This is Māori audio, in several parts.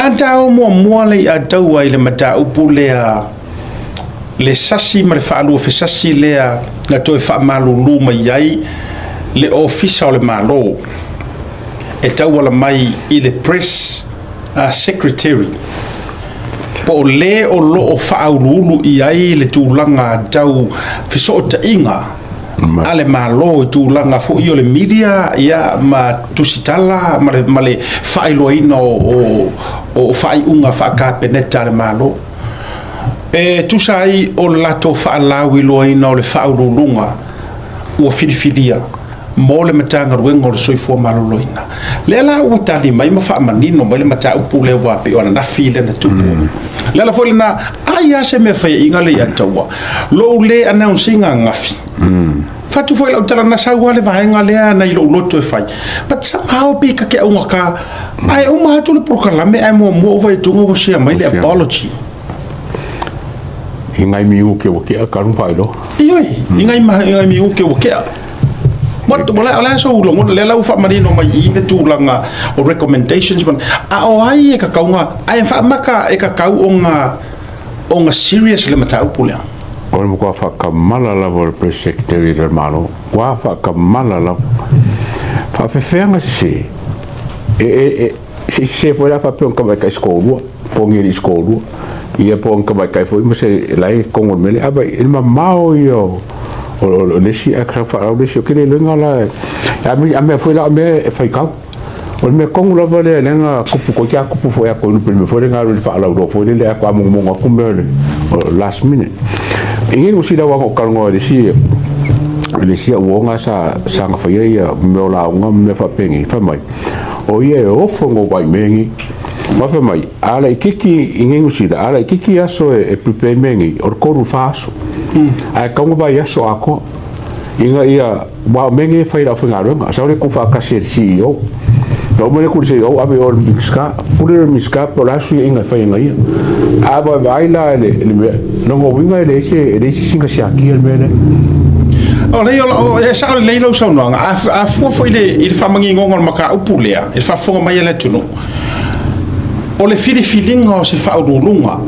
Atau mua le atau ai le mata upu le sasi ma le whaalua whesasi lea na toi whaamalulu mai ai le ofisa o le malo e tau ala mai I le press secretary po o le o lo o whaaululu I ai le tūlanga tau whiso o tainga a le malo tūlanga fo I o le media ia ma tusitala ma le whaailoaina o whaaiunga whaakapeneta le malo e tusai o lato whaalawi loaina o le whaaululunga ua filifilia mo le matanga ruenga o le soifua maloloina le la ua tali mai ma whaamanino mai le mata upu le wapi o na nafi le na tupu le la fole na ai se me whai inga le ataua lo le announcinga ngafi fatu foi lau tala na saua le vaenga lea na ilo loto e whai but somehow pi ka ke aunga ka ai o mahatu le prokalame ai mua vai tunga o sea mai le apology ingai mi uke o ke karun pailo ioi ingai mi uke o ke what wala so long le lau fa marino mai I le tūlanga o recommendations man a o ai e ka kaunga ai fa maka e ka kau onga serious le mata upule o mo ko fa kamala la vol press secretary del malo wa fa kamala la fa fenga se se foi la fa pe on ka ka skolu pongi skolu ia po ka kai foi mo se lai kongo mele aba il ma mao yo o le si akra fa o le si ke le nga la a me foi la me fai ka o me kongo la vale nga kupu ko ya kupu foi ko lu me foi nga lu fa la do foi le ko mo ko me last minute e no si da wa ko ngo le si o nga sa nga fa ia me la nga me fa pengi fa mai o ia o fongo vai mengi ma fa mai ala kiki ingengu sida ala kiki aso e prepare mengi or koru faso ai kaunga vai aso ako inga ia wa mengi fai la funga ronga sa le ku fa ka ser CEO no me ku se o ave or miska por aso inga fai inga ia aba vai la le no go winga le se singa sia ki el mele o le o e sa le lo so no a fo il fa mangi ngol maka upulea il fa fo mai le tunu o le filifilinga o se whaurulunga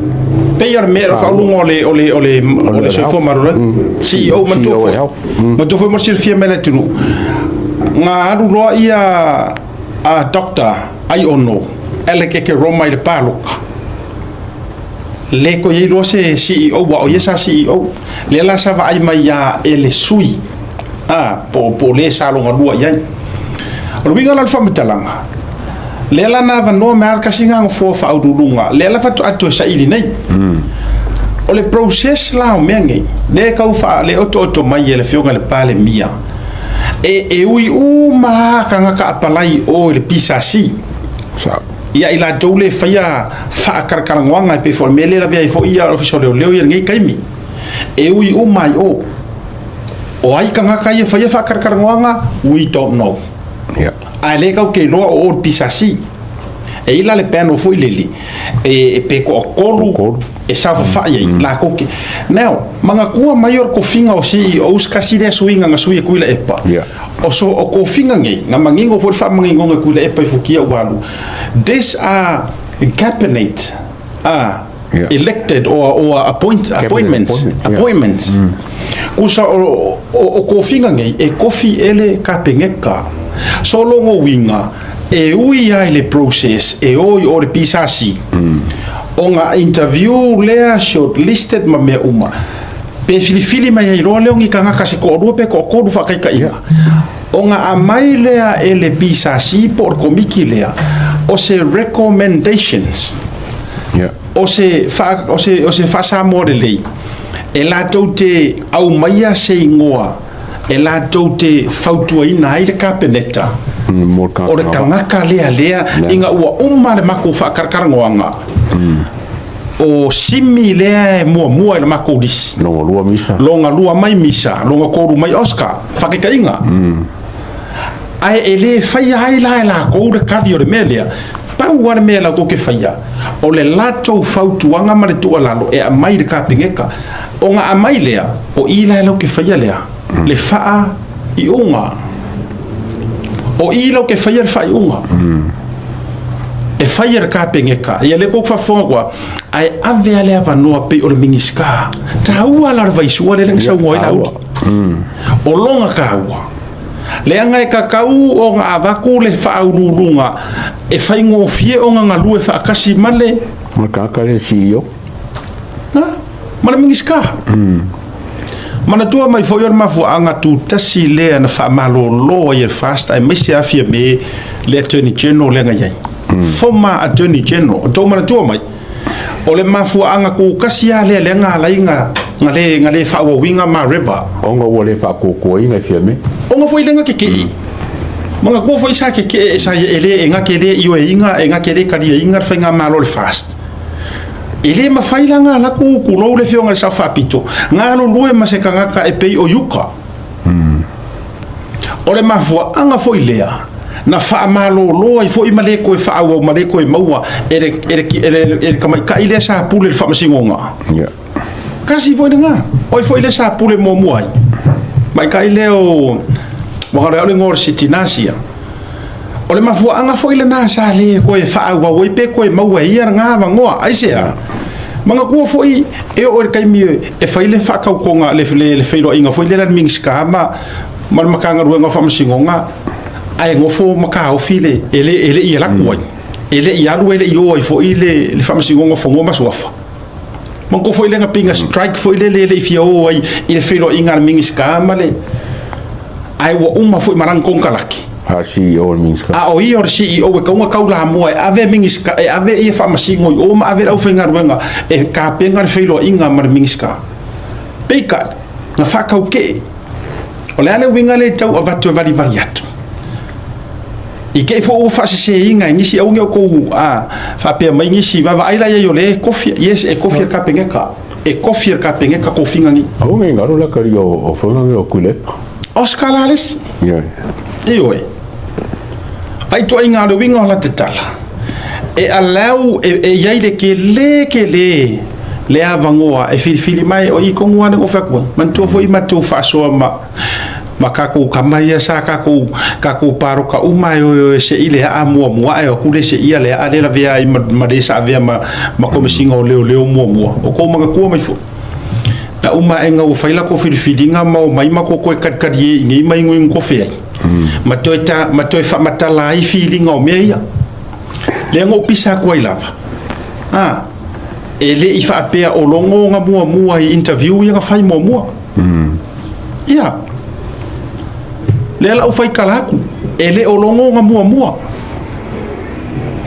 peiar mea whaurulunga o le soifo marura CEO matofo marasir fia mele tunu ngā aru roa ia a doctor ai ono ele keke roma I le pāluka le ko i roa se CEO wa o yesa CEO le la sa va ai mai ia ele sui po le sa longa lua iai o le winga la whamitalanga le la na vano me arka singa ngofo fa audulunga le la fatu atu sa ili nei o le process la o mengi le ka fa le oto mai le fionga le pale mia e ui ma ka nga ka apalai o le pisa si sa ia ila dole fa karkarangwanga pe for mele la via fo ia official leo ia ngai kaimi e ui mai o ai ka nga ka ia fa karkarangwanga we don't know a le ka ke lo o pisasi e ila le peno foi leli e pe ko kolu e sa fa ia la ko ke now manga kua maior ko finga o CEO skasi de swinga nga sui kuila epa o so o ko finga ngi nga mangingo for fa mangingo nga kuila epa fukia walu this are cabinet elected or appointments kusa o ko finga ngi e kofi ele kapengeka so longo winga e ui ai le process e oi o le pisasi o nga interview lea shortlisted ma mea uma pe filifili mai ai roa leo ngi ka ngaka se ko rua pe ko kodu whakaika inga o nga amai lea e le pisasi por komiki lea o se recommendations o se whasa more lei e la tau te au maia se ingoa e la tau te fautua ina ai le kapeneta o le kangaka lea inga ua le mako whaakarkarangoanga o simi lea e mua le mako lisi longa lua mai misa longa koru mai Oscar whakeka inga ai e le whaia hai la kou le kari o le melea pau wale mea la koke whaia o le latou fautuanga ma le tua lalo e amai le kapengeka o nga amai lea o ila e lau ke whaia lea le faa I unga o ilo ke whaia le whai unga e fire ka pengeka ia le ko fa fonga ai ave ale ava no pe o le mingiska ta ua la vai su le ngsa ngoi la o longa ka ua le anga e kakau o nga avaku le fa ururunga e fai ngo fie o nga lue fa kasi male Makaka le CEO. na mana mingiska mana tua mai foi or mafu anga tu tasi le na fa malolo ia fast ai mai se afia me le attorney general le nga yai former attorney general to mana tua mai o le mafu anga ku kasia le nga lainga ngale fa wa winga ma river Onga wole fa ko ina fiame. onga foi lenga ke manga ko foi sa ke sa ele nga ke le io inga ke le kali inga fa nga malo le fast ele ma faila nga la ku lo le fionga sa fa pito nga lo lue ma se kanga ka e pei o yuka o le mafu anga foi lea na fa malo lo ai foi male ko fa o male ko maua ere kamai ka ile sa pule fa masingonga Ya. kasi foi nga oi foi le sa pule mo muai mai ka ile o waka le ngor sitinasia o le mafu anga foi le na sa le ko fa o oi pe ko maua ia nga va ngoa ai se manga ko foi e o kai mi e fai le fa ka ko nga le feilo inga foi le ming skama mar makanga ruanga fa masingonga ai ngofo makao file ele ia la kuai ele ia lu ele yo fo ile le famasi ngo fo ngoma sofa man ko fo ile nga pinga strike fo ile fio ai ile felo ingar mingis kamale ai wo uma fo marang kong kalaki Ha CEO minska. a o i or CEO e ka kaula mo ave mingis ka ave e famasi ngo o ma ave au fengar wenga e ka pengar felo inga mar mingis ka peka na fa ka ke ole ale winga le tau avatu vali variatu I ke fo fa se inga ni si au ko fa pe mai ni si va ai la yo le kofi yes e kofi ka pengeka e kofi ka pengeka ko finga ni Au ngai ngaro la kari o fonga o kule. Oscar Lales Ya. oi ai to inga le winga la tetala e alau e yai de ke le avangoa e fili mai o I ko ngwana o fa ko man to fo I ma to fa so makako kamaya sa kako paro ka uma yo se ile a mo e o kule se ia le a le via I madesa via ma komisinga o leo mo o ko manga ko mai fo na uma enga o faila ko filinga ma mai ma ko kat ye ngi mai ngui ko fe ma toi fa matala I feeling o meia le ngo pisa ko I lava ele I fa pe o longo nga mo I interview nga fai mo ia le la fai kalaku ele o longo nga mua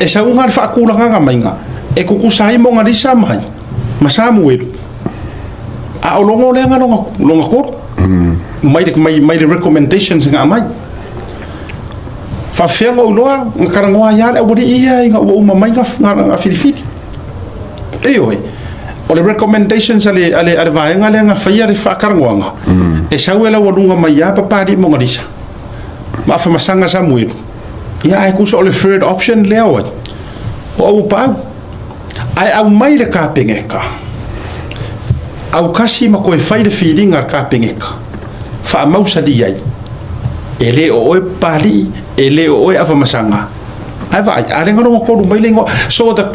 e sa unga fa kula nga mainga e ku sai mo nga disa mai masamu e a o longo le nga longa ko mai de recommendations nga mai fa fenga o loa nga karangoa ya le o ia nga o mai nga filifili oi o le recommendations ale vaenga le nga fai ale fa karangoa e sa wela o lunga mai ya papadi mo nga disa ma fa masanga sa muiru ia e kuso le third option leo o pa ai au mai le ka pengeka au kasi ma ko e fai le feeling ar ka pengeka fa mausa di ai ele o pali ele o afa masanga ai vai ale ngoro ko mai le ngo so da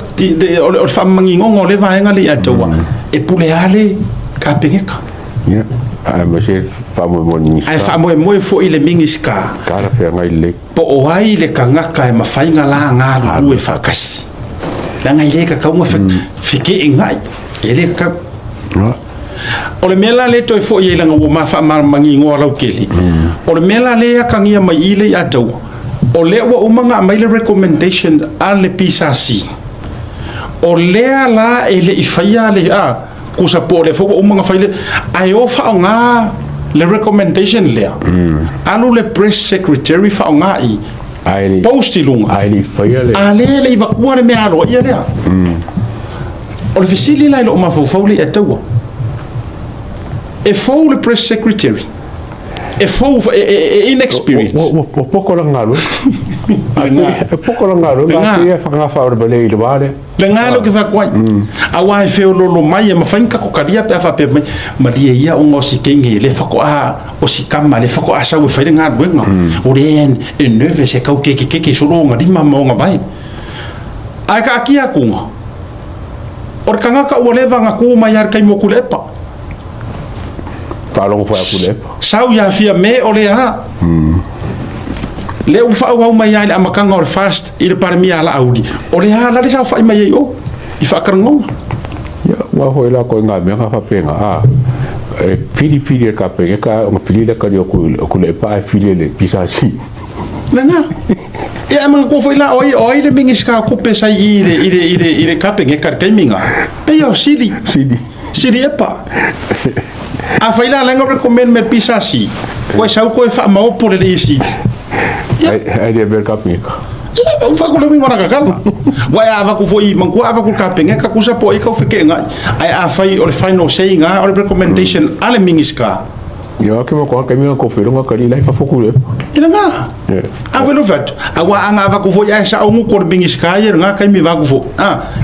o fa mangingo le vai ngali atoa e pule ale ka pengeka Ya. Ai ma se fa mo ni. ai fa mo fo ile mingiska Kara fe ngai le. po o ai le kangaka e mafainga la nga lu e fakasi la ngai le ka kaunga fiki ingai ele ka o le mela le toi fo ye langa o ma fa mangi ngo lau keli o le mela le ka ngia mai ile ya tau o le wa umanga mai le recommendation ale pisasi o le ala ele ifaya le ku sa po le fo umanga faile ai o fa nga le recommendation le alu le press secretary fa nga I Ai postilung ai fa ya le. ale le va ku le me alo ia le o le fisili la lo ma fo le atawa e fo le press secretary e fo inexperienced O poko la ngalo. E poko la ngalo la ke fa nga fa le le vale. le ngalo ke fa kwai a wa fe lo mai ma fanka ko karia pe fa pe ma dia ia o ngosi kenge le fa ko o si kama le fa ko sa we fa nga wenga o ren e neve se ka ke so lo nga di mama nga vai ai ka kia kunga or kanga ka oleva nga ku mai ar kai mokulepa palong fa kulepa sau ya fia me ole ha le u fa wa mai ai amakanga or fast il parmi ala audi ole ha la sa fa mai yo I fa karngo ya wa ho la ko nga me fa penga fili ka penga ka o fili la ka yo ku le pa fili le pisasi Nanga. Ya mang ko foi la oi le bingis ka ko pesa ile kapeng e kar kaiminga. Pe yo sili epa. A foi la lenga recommend mer pisasi. Ko sa ko fa ma o por le isi. Ai de ver kapeng. Fa ko le mingo na kakala. Wa ava ko foi man ko ava ko kapeng e ka kusa po e ka fike nga. Ai a fai o le final saying o le recommendation ale mingis ka. Yo que mo ko ka mi ko fero nga kali lai fa fokule ina nga a velo vet awa anga va ko fo ya sa o mu ko bingis ka yer nga kai mi va ko fo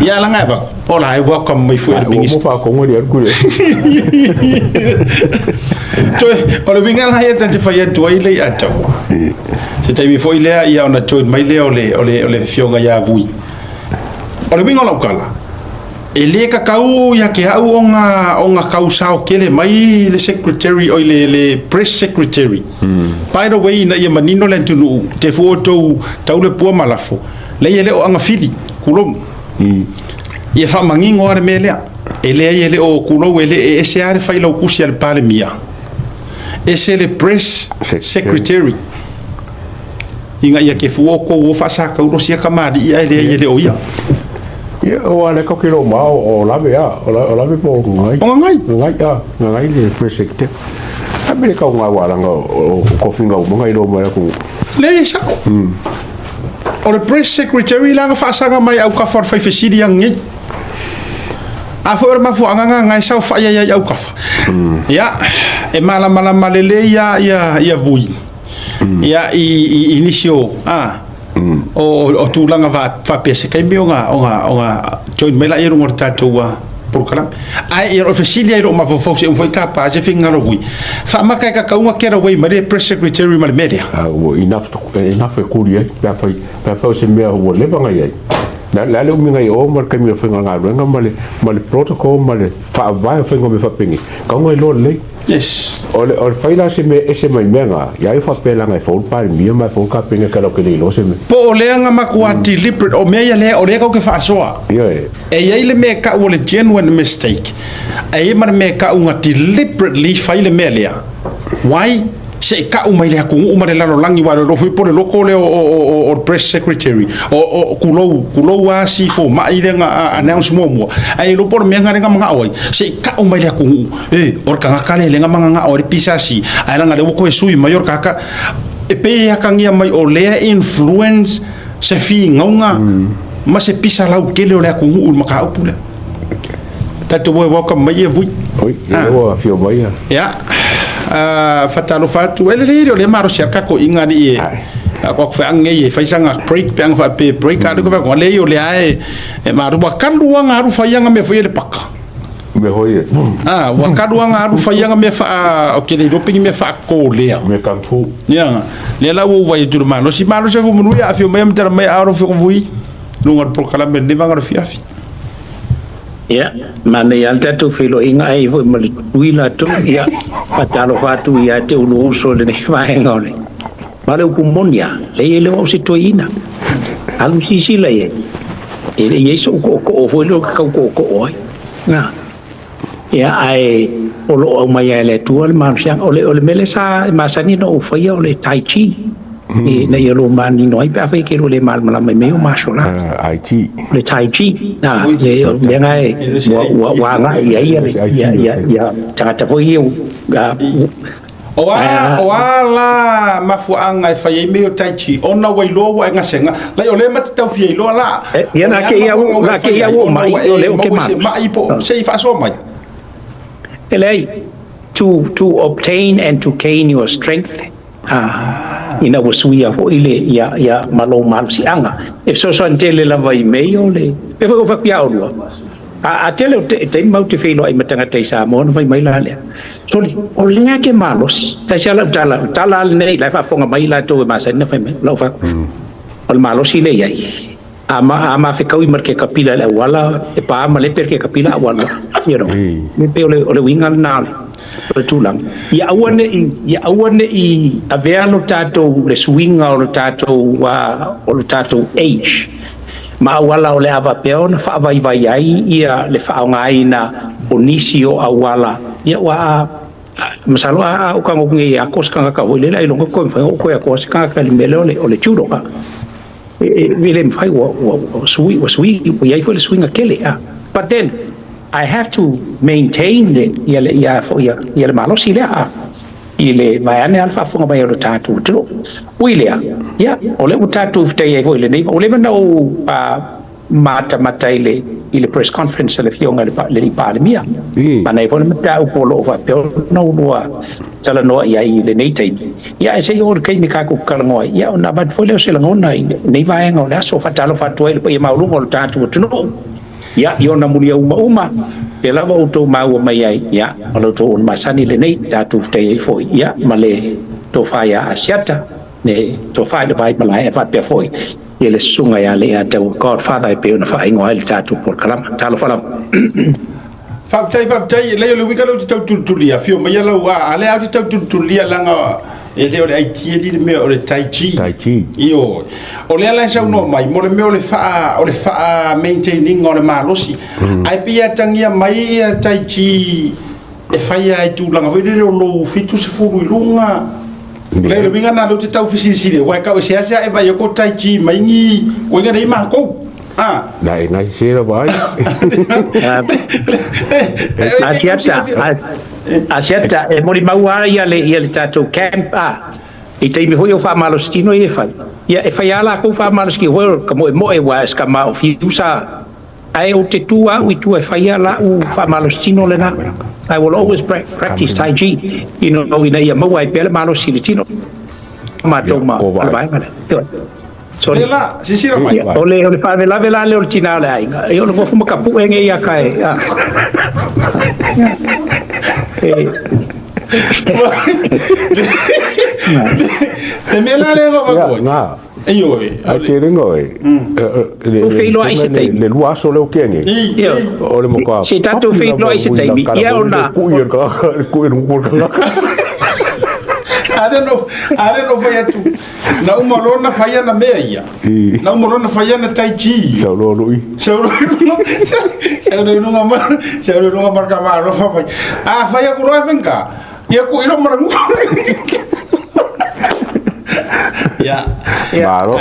ya la nga va ola ai wa kam mai fo bingis mo fa ko ngori ar kule to o le binga la ya tante fa ya to ile ato se tai mi fo ile ya ona to mai le ole fionga ya vui o le binga la kala ele ka kau ya ke au onga kau sao kele mai le secretary o le press secretary by the way na ia manino le tunu te foto tau le pua malafo le ele o anga fili kulom ia fa mangingo are melea ele o kulo ele ese are fa ilo kusi al palemia ese le press secretary inga ia ke fuoko o fa sa ka uro sia kamadi ia ele o ia o ale ko kilo ma o lave po ngai le presekte abele ka nga wala nga ko finga mo ngai lo ma ko le sa o le press secretary la fa sa nga mai au ka for fa fesidi yang ngi a for ma fu anga ngai sa fa ya au ka fa ya e mala malele ya vui ya inicio o tulanga va pese kai mi onga join mela i rungo tatua por kalam ai o officially o ma fo se foi capaz de finga lo vui fa ma kai ka kaunga kera wei mare press secretary mal media o enough kuria pa fa se me o le banga ye la le mi ngai o mar kai mi finga nga runga mal protocol mal fa va finga me fa pingi kaunga lo le yes o faila se me ese mai menga ya I fa pela ngai fo pa mi ma fo ka pinga ka lo ke le lo se me po le nga makuati deliberate o me ya le o le ka ke fa soa e le me ka o le genuine mistake e mar me ka unga deliberately faile me le why se ka umai le ku umare la lo langi wa lo foi por lo ko le o press secretary o kulo wa si fo ma ile nga announce mo ai lo por me nga nga oi se ka umai le ku or ka ka le nga nga o pisasi ai nga le ko sui mayor ka e pe ya ka ngia mai o le influence se fi nga ma se pisa la ke le ku ma ka upula tatu wa ka mai e vui oi o fio mai ya fatalo fatu ele le maro cerca ko inga ni ko fa nge fa sanga break pang fa pe break adu ko fa ko le yo le ai maro ba kalua ngaru fa yanga me foi le paka me hoye wa kalua ngaru fa yanga me fa o ke le do pingi me fa ko le me kan fu ya le la wo vai dur malo si malo se fu munu ya fi me mtar me aro fi ko vui lungar por kala me vangar fi afi ya mana yang tu filo inga ai vo mal wila tu ya patalo fatu ya te ulu so le mai ngone male ku monia le o si toina alu si la ye ye so ko vo lo ka ko oi na ya ai o mai le tu al man siang ole mele sa masani no fa ya ole tai chi na yelo mani no ai pa fe ke le mal mala me o masola ai chi le tai chi na ye ngai wa nga ya ta fo yu ga oala mafuanga fa ye me tai chi ona wai lo wa nga senga la yo le mat tau fi lo la ya na ke ya mai le o ke mai po sei fa so mai elei to obtain and to gain your strength ina wasuia fo ile ya malo si anga e so antele la vai meio le pe fo fa pia o a tele te mau te filo ai matanga te sa mo vai mai la le so o le ke malos ta sala tala nei la fa fonga mai la to ma sa na fa me lo fa o malos ile ai ama fe kau mar ke kapila le wala e pa ma le per ke kapila wala me pe ole winga na le tulang ya awane I avelo tato le swinga o tato wa o tato age ma wala ole ava peo na fa vai vai ai ia le fa ngai na onisio awala ia wa masalo o ka ngi a koska ka o le lai longo ko fa o ko ya koska ka le mele ole chudo ka Willem fai was sweet ia foi swing aquele but then I have to maintain it ia malo sila ile vai ane alfa funga vai o tatu tro wilia ia ole o tatu ftai foi le nei ole na o mata ile press conference le fionga le palemia mana I pone mata o polo va pero no tala no ia ile nei tai ia se o kai mi ka ku kalngo ia na bat foi le se ngona nei vai ngo la so fatalo fatoi le ia maulu o tatu tno ia io na mulia uma pe lava o to mau mai ai ia o to on masani le nei tatu ftai foi ia male to faia asiata ne to fai de vai malai fa pe foi ele sunga ya le ata Godfather pe na fa ingo ile tatu por kalama talo falam Faftai le le wika lo tau tulia fio mai la wa ale au tau tulia langa ele ole ai ti di me ole tai chi io ole ala sa no mai mo le me ole fa maintaining ole malosi ai pia tangia mai tai chi e fai ai tu langa vede lo fitu se fu lunga le winga na lo tau fisisi wa ka o sia e vai ko tai chi mai ni ko nga dei ma ko Dai ngai sira vai. Asiata e mori maua ia le tatou camp I te mi hoi o wha malostino I e whai. Ia e whai ala kou wha maloski hoi ka moe wa eska ma o fiusa ai o te tua ui tua e whai ala u wha malostino le na. I will always practice Tai Chi. You know, ina ia maua e pele malostino tino. Ma tau ma albai male. Sorry. Ela, sisira mai. Ole fa vela le o tina le ai. Io non vou fumar capu enge ia kai. Te mela le go va. Na. Ayo. Ai te ringo e. O feilo ai se tei. Le lua so le o kenge. Ole mo ka. Se tanto feilo ai se tei. Ia ona. Ku I don't know fai atu. Na umalona fai na mea ia. Na umalona fai na Tai Chi. Sauro lui. Sauro runga marka maro fai. Fai aku roa venka. Ia ku iro marangu. Ya. Maro.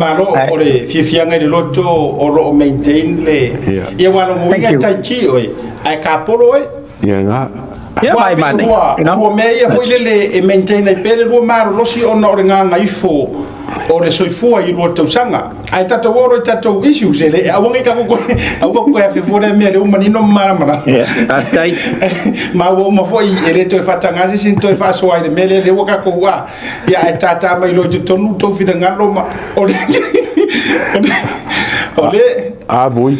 Maro ore fianga de loto oro maintain le. Ia wala mo ia Tai Chi oi. Ai kaporo oi. Ia nga. Yeah, my money. Rua mea foi lele e maintain ai pere rua maro losi ona o nga ngaifo o le soifua I rua tausanga. Ai tata woro tata issues ele awangi ka ko ko e fefore me le umanino mara. Yeah, atai. Ma wo ma foi ele to fatanga si sin to fa so ai me le waka ko wa. Ya e tata mai lo to nu to fina ngalo ma. Ole. Voi.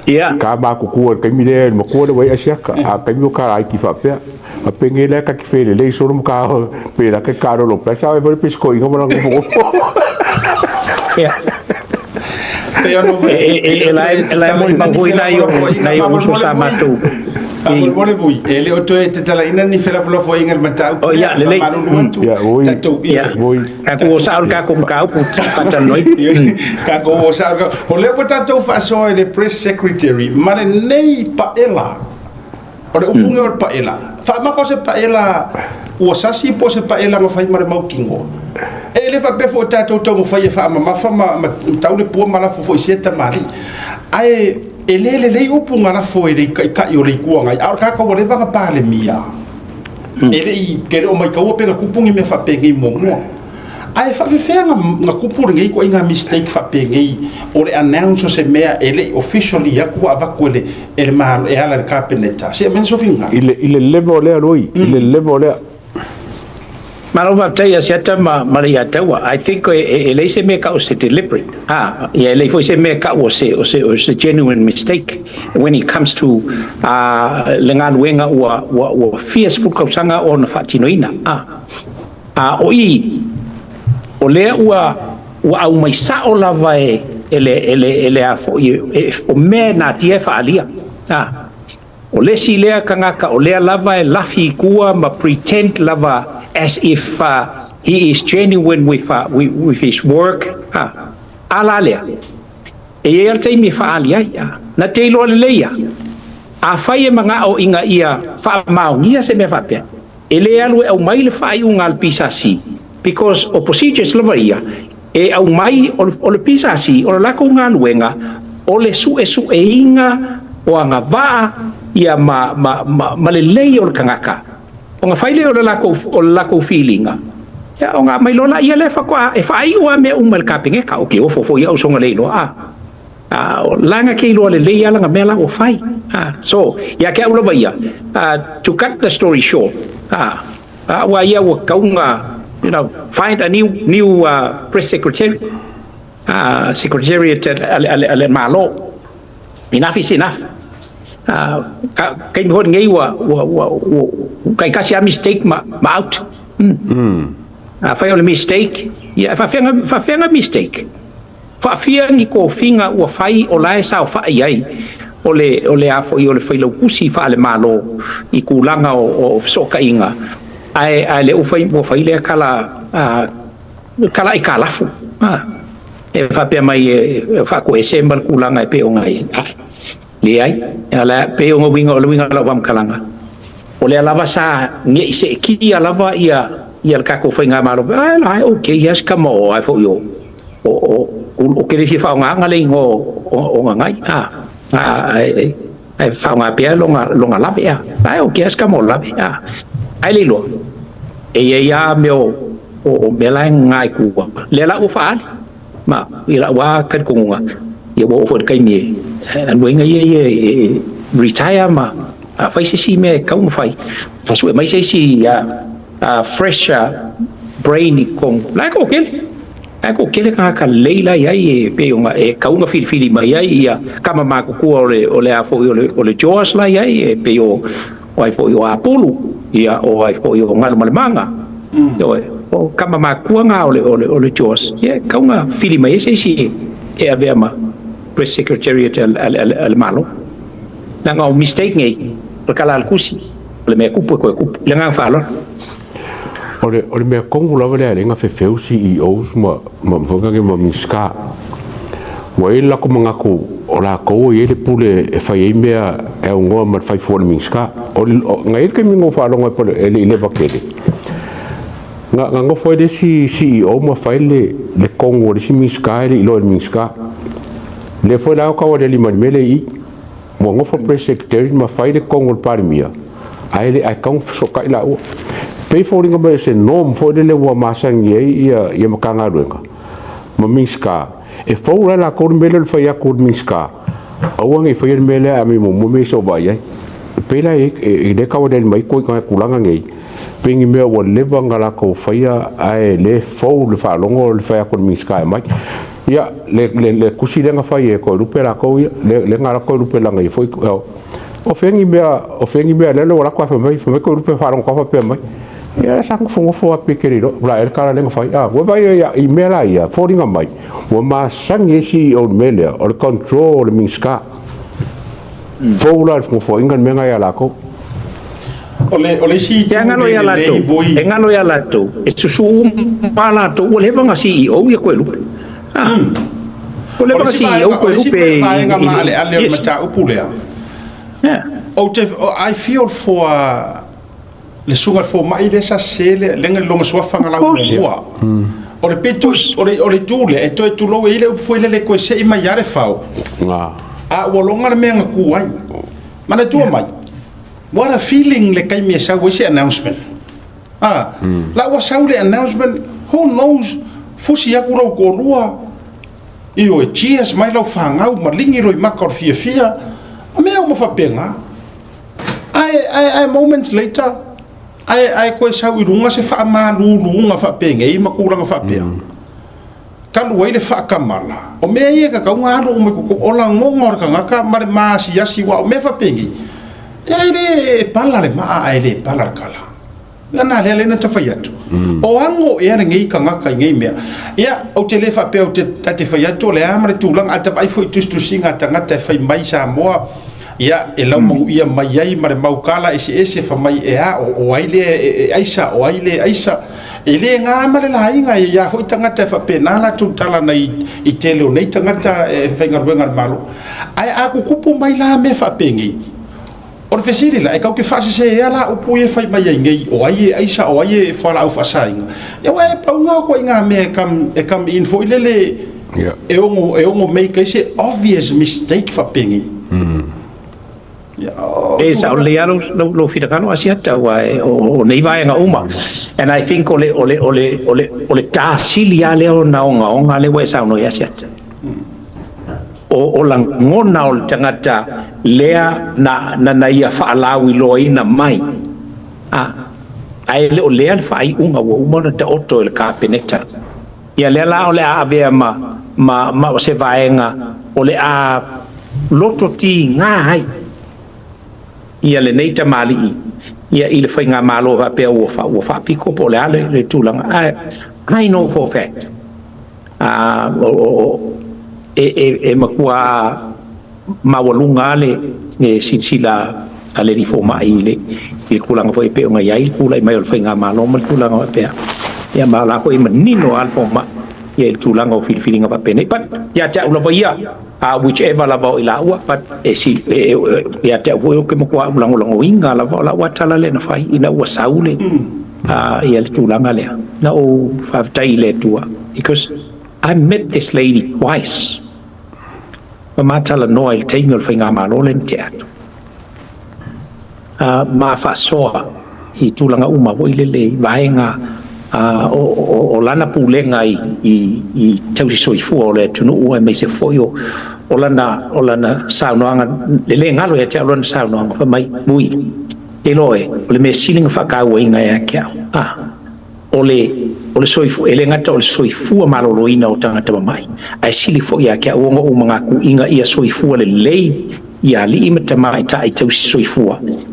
Yeah. Ka ba ku ku ka mi le mo ko le wai asia ka ka mi ka ai ki fa pe a penge le ka ki fe le so rum ka pe la ka ka lo pe sa e por pisco I como no Yeah. Pero no la mo ma voi na yo so sa matu. Mole vui ele o to e te tala ina ni fera flo fo inga mata. Oh ya le voi. Ka ko sa ka ko ka pu ka tan noi. Ka ko sa ka o le pota to fa so le press secretary mane nei pa ela. O le upunge o pa ela. Fa ma ko se pa ela o sa si po se pa ela ma fai mare mau kingo. Ele fa pe fo tato to mo fai fa ma fa ma tau le pu mala fo sieta mali. Ai ele le upunga la fo ele ka yo le kuanga. Ar ka ko le va pa le mia. Ele I ke o mai ka o pe na kupungi me fa pe ngi mo mo. Ai fa fenga na kupuri ngi ko inga mistake fa pe ngi o le announce se mea ele officially ya ku ava ko le mal e ala ka peneta. Se men so finga. Il level le lui. Il level le Marova tai asiata maria tawa. I think ele se me ka o se deliberate. Ele foi se me ka o se genuine mistake when it comes to lenga wenga o fierce pukosanga on fatinoina. O le ua au mai sa o lava ele a fo o me na tie fa alia o le si lea kangaka o lea lava e lafi kua ma pretend lava as if he is genuine with his work ala lea e al taimi fa alia na te lo le leia a fai e manga o inga ia fa maungia se me fa pe ele alu e mai le fai un al pisasi because o procedures lava ia e au mai o le pisasi o la ko nga luenga o le su e inga o anga va ia ma le lei o le kangaka o nga faile o la ko feelinga ya o nga mai lola ia le fa kwa e fai o me un mal kapinge ka o ke o fo ia o songa le lo o langa ke lo le lei ala nga mela o fai so ya ke ulo ia to cut the story short wa ia o kaunga find a new press secretary secretariat al malo enough is enough kai mo ngai wa kai kasi a mistake ma out fa yo mistake ya fa fenga mistake fa fiangi ko finga wa fai o lai sa fa ai ole a fo yo le fai lo kusi fa le malo I kulanga o soka inga ai le ufai mo fai le kala I kalafu e fa pe mai fa ko esembal kulanga pe o ngai le ai ala pe o winga la vam kalanga o le lava sa nge se ki lava ia ka ko fai nga malo ai okay yes come on ai fo yo o ke le fa nga le o ngai ai fa nga pe longa lava ia ai okay yes come on lava ai le lo e ia me o bela ngai ku le la u fa ma ila wa kan kunga ia bo fo kai mi an wenga ye retire ma fai si me ka un fai fa su mai si fresh brain con la ko ke ka leila ia pe unga e ka unga fili mai ia kama ma ku o le a fo o le George la ia pe o ai fo o Apollo ia o ai fo o ngal manga o kama makuanga o le George ka unga fili mai si e ave ma press secretariat al malo nanga o mistake ngai o kala al kusi le me kupu le nga falo o le me kongu la vele nga fefeu CEOs ma fonga ke ma miska wa ila ko manga ko o la ko ye le pule e fai mea e ngo ma fai fo le miska o ngai ke mi ngo falo ngo po le bakele nga ngo foi de CEO ma fai le kongu le si miska le lo miska le foi la ka o le limon mele I mo ngo fo press secretary ma fai le kongu parmia ai le ai kong so kai la o pe fo ringa ba se nom fo de le wa masang ye ia makanga ruenga ma miska e fo la ko mele le fai ko miska awang e fai mele a mi mo me so ba ye pe la e de ka o de mai ko kulanga ngai pingi me o le bangala ko fai ai le fo le fa longo le fai ko miska mai ya le kusi lenga fai ko rupela ko le ngara ko rupela ngai foi o fengi me le lo la ko fa mai ko rupe fa ron ko fa pe mai ya sang fo pe querido la el cara lenga fai wo vai ya email ia foringa mai wo ma sang esi o mele o control minska fo la fo inga menga ya la ko ole si ngalo ya la to e su mala to o le vanga CEO ya ko lu o le vanga CEO ko lu pe nga ma ale ma ta upulea I feel for le sunga for mai desa sele lenga longa so fanga la ua o le peto o le tule e to tu lo ile foi le ko se mai yare fau o longa le menga ku ai mana tu mai what a feeling le kai me sa we se announcement la wa sa le announcement who knows fusi ya ku ro ko rua I o cheers mai lo fanga ma lingi ro makor fia me o fa penga I moments later I ko sa wirunga se fa malu lunga fa penga I makuranga fa pe kalu ile fa kamala o me ye ka nga ro me ko ola ngongor ka ngaka mar ma si wa me fa pengi ya ile pala le ma ile pala kala ana le na tafai atu o ango e ara ngai kanga kai ngai mea ia o te lefa pe o te fai atu le amre tulang ata vai foi tu singa tanga te fai mai sa moa ia e lau mau ia mai ai mare mau kala ese fa mai e a o aile aisa ele nga mare la inga ia foi tanga te fa pe na la tu tala nei I tele o nei tanga ta e fenga ruenga malo ai a ku kupu mai la me fa pengi o le fesiri la e kau ke fase se ia la upu e fai mai ngai o ai aisa o ai e fala au fasainga ia wa e paunga ko inga me kam info ilele e ongo make ese obvious mistake fa pengi e sa ole alo lo fita kano asiata wa o nei vai nga uma and I think ole ta silia le ona onga le wa sa no asiata o la ngona o tangata lea na ia faalawi loina mai ai le o lea le fai unga wa uma te oto le kapeneta ia le la o le ave ma se vaenga o le a loto ti ngai ia le nei tamali ia ile fai nga malo va pe o fa piko po le ale le tulanga I know for fact e makua mawalunga le sila ale rifoma ile il kulanga foi pe nga yai kula mai ol fai nga malo mal kulanga pe ia mala ko manino al foma ia il tulanga o feeling apa pe nei pat ya ta ula vai whichever la va ila wa pat ya ta vo ke makua ulang inga la va tala le na fai ina wa saule ia il tulanga le na o fa tai le tua because I met this lady twice. Mamatala no il tengo il finga malo len teatro. Ma fa soa I tulanga uma wo ile vaenga o lana pulenga I tausi soifu o le tunu ua me se foio o lana saunoanga le ngalo ya te lana saunoanga fa mai mui. Te loe o le me silinga fa ka wenga ya kia. Ole soifu ele ngata ole soifu maloloina o tangata mai ai sili fo ia kia o mga ku inga ia soifu le lei ia li imata mai ta I tau soifu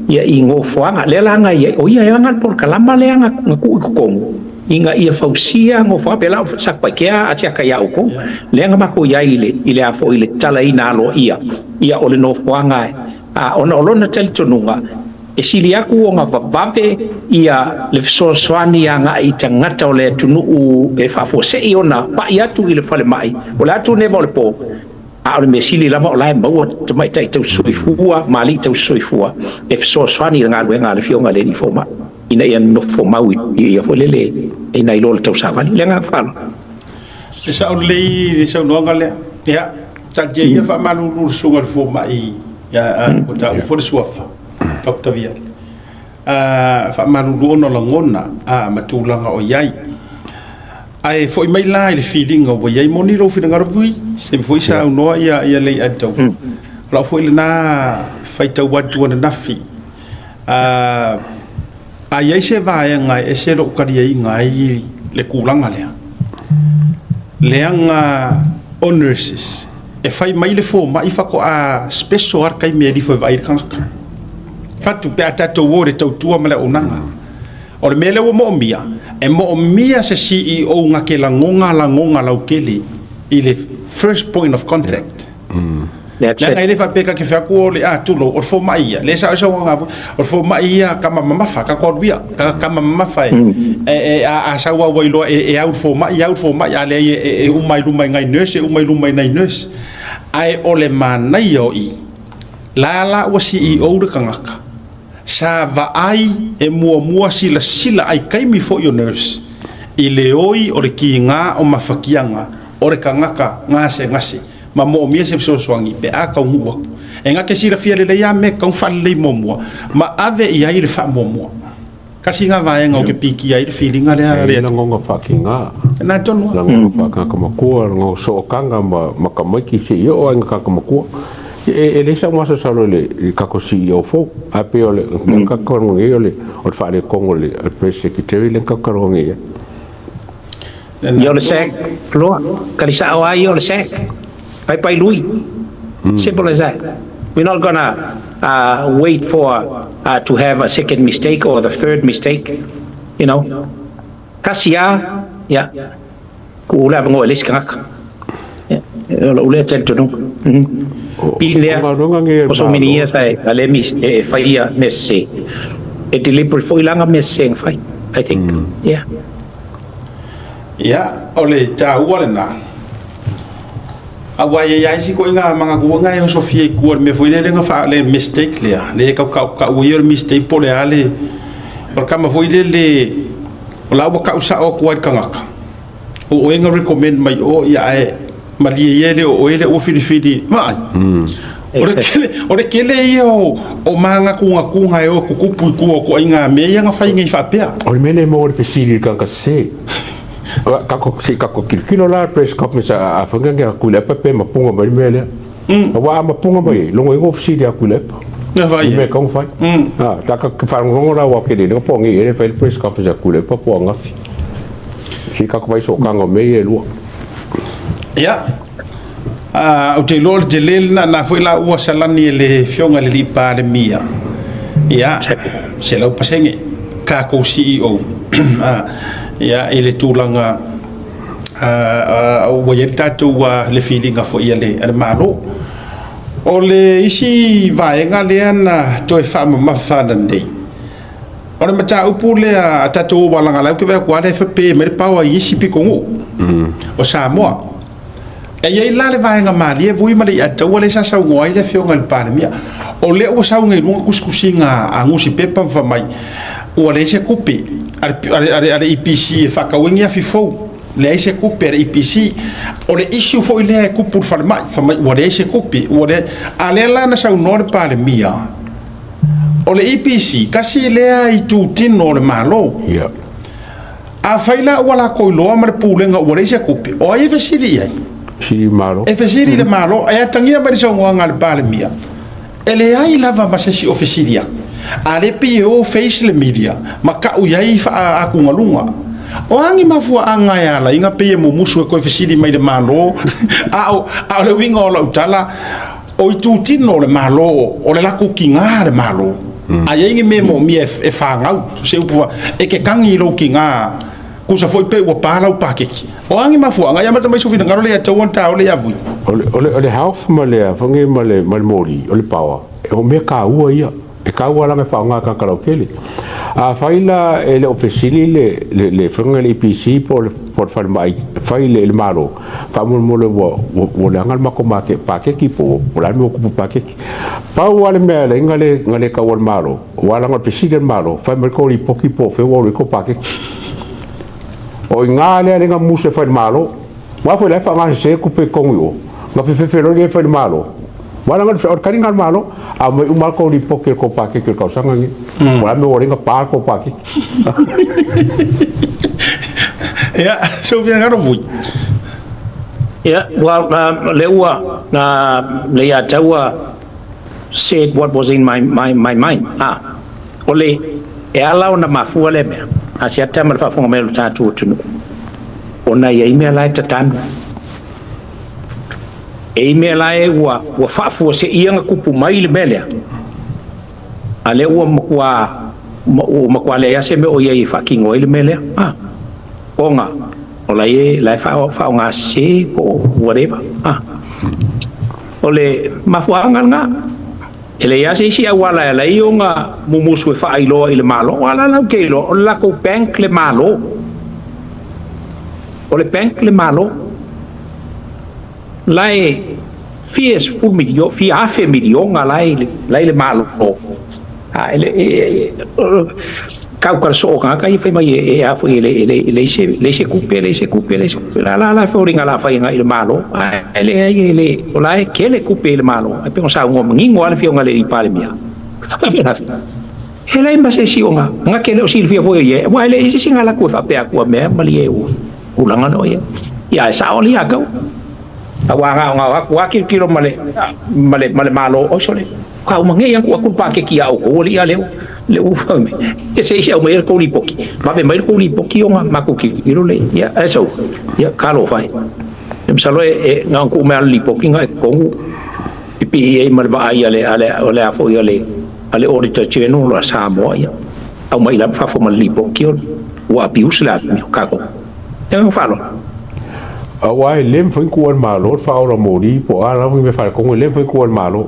ia ingo foanga le langa ia o ia ngal por kalama le anga ku kongo inga ia fausia ngo fa pela sakpa kia atia kaya uko le anga mako ia ile afo ile tala ina lo ia ole no foanga ona olona teltonunga e sili aku o nga vavave ia le soani anga I tangata o le tunu e fafo se iona pa ia tu ile fale mai o la tu ne volpo a me sili lava o la mau te mai tai tau soifua mali tau soifua e soani nga le fionga le ni foma ina ia no foma ia fo lele e nai lo tau savani le nga falo se sa le se no nga le ia ta je ia fa malu sunga foma I ya o ta fo suafa Dr. Viet. Fa marulu ono la ngona matulanga o yai. Ai foi mai la le feeling o yai moni ro fi ngarvui se foi sa no ia le ato. La foi le na faita watu na nafi. Ai se vai nga e se lo karia ngai le kulanga le. Leanga honors e fai mai le fo mai fa ko special arkai me di foi vai kanga. Fatu pe atato wore tau tua mala unanga o le mele wo mo mia se CEO nga ke la ngonga la ukeli ile first point of contact Nanga ile fa peka ke fa ko le tulo o fo mai le sa nga o fo mai kama mama fa ka ko wia kama mama fa a sa wa lo au fo mai ale e umai ngai nurse ai ole manai yo I la o CEO de kangaka sa va ai e mua sila ai kaimi fo yo nurse I le oi o le ki nga o mafakianga o le kangaka ngase ma mo mia se so swangi pe a ka ngua e nga ke sira fia le ya me ka fa le mo ma ave ia I le fa mo kasi nga va nga o ke piki ai le feeling ale ale ngonga fakinga na tonu ngonga fakanga kama ko ngo so kanga ma ka mai ki se yo nga ka kama e le sa masa salo le ka ko CEO fo a pe ole ka ko ngole o fa le kongole al press secretary le ka ko ngole yo le sek lo kalisa wa yo le sek pai lui simple as that we're not gonna wait for to have a second mistake or the third mistake you know kasia ya ku la ngo les kak lo ule tento no pile so mini sai ale mis faia messe e delivery foi langa messe fai I think ole ta ualena awa ya si ko nga mga kuwa nga Sofia ko me foi le nga fa le mistake le ka uyer mistake pole ale por kama foi le la ka usa o ko kangaka o nga recommend mai o ya mali ele o ele o fidi mai ore kele o manga kunga o kupu ko inga me nga fa inga fa pea o mele mo o pesiri ka se kako kilo la press conference a fanga nga kula pepe mapunga mai mele wa mapunga mai longo ngo ofisi dia kula na vai me ka fai ta ka fa ngo la wa ke de no pongi ele fa press conference kula pa po nga fi si ka ko vai so ka ngo me e lu o te lor te lel na foi la ua salani le fionga le lipa le mia se lau pasenge ka ko CEO ele tulanga o ye tatu le feeling fo ile le malo o le isi vaenga le ana to e fama mafana nei ona mata upu le tatu walanga la ke va kwa le fp me pawa isi pikongu o Samoa e la le vaenga mali e vui mali ata wale sa sa ngoi le fionga le palemia o le o sa ngai runga kuskusinga a ngusi pepa fa mai o le se kupi ale IPC fa ka wingi a fifo le se kupi ale IPC o le issue fo le kupu fa mai o le se kupi o le ale la na sa no le palemia o le IPC kasi le ai tutino le malo a faila wala ko lo ma pulenga o le se kupi o ai fa sidi ai si malo e fesiri le malo e tangia ba so nga le palemia ele ai lava masesi ofisiria ale pio face le media maka u yai fa aku ngalunga o angi mafua anga ya la inga pe mo musu ko fesiri mai le malo a le winga o la utala o ituti no le malo o le la kukinga le malo a yengi me mo mi e fa ngau se upu e ke kangi lo kinga kusa foi pe o pala o pakeki o angi mafua nga yamata mai sufina ngaro le ata wonta o le yavu ole half male fange male mori ole power o me ka ua ia e ka ua la me fa nga ka karaokele a faila ele ofisili le fange le IPC por far mai faile le malo fa mo le o le ngal mako make pakeki po o la mo ku pakeki pa wale me le ngale ka wal malo wala ngal ofisili malo fa me ko li poki po fe wo ko pakeki o ngale ale nga muse fa malo wa foi le fa nga se ku pe kongo nga fe lo le fa malo wala nga or karinga malo a mo mal ko li poke ko pa ke ko sanga ni wala me oringa pa ko pa ke so bien nga vui well lewa na le ya tawa said what was in my mind ole e ala ona mafua le me asia tema fa fonga melo tatu tunu ona ye email ai tatanu email ai wa fa fu se ianga kupu mai le mele ale wa makwa le ya se me o ye fa kingo ile mele onga ola ye la fa nga se ko whatever ole mafua nga ele ya se si awala la ionga mumusu fa ilo ile malo wala la kelo la ko bank le malo o le bank le malo lai fies fu midio fi afe midio nga lai le malo ele ka so ka fa mai e afu le se coupe la foringa la fa nga ile malo ele ola ke le coupe le malo e pe sa ngo ngingo ala fi nga le palemia ele ma se si nga ke le silvia fo ye wa ele si nga la ko fa pe aku me mali e ulanga no ya sa oli aga nga wa kilo male malo o sole ka mangi yang ku pa ke kia o li ale le u fame e se ia mai ko li poki ma be mai ko li poki o ma ko ki ro le ya eso ya kalo fai em salo e nga ku me li poki nga ko pi e ma ba ia le ale afo ia le ale orita cheno la Samoa ya au mai la fa fo ma li poki wa piusla mi ka ko e mo falo Awai lem foi kuan malo fa ora mori po ara me fa ko lem foi kuan malo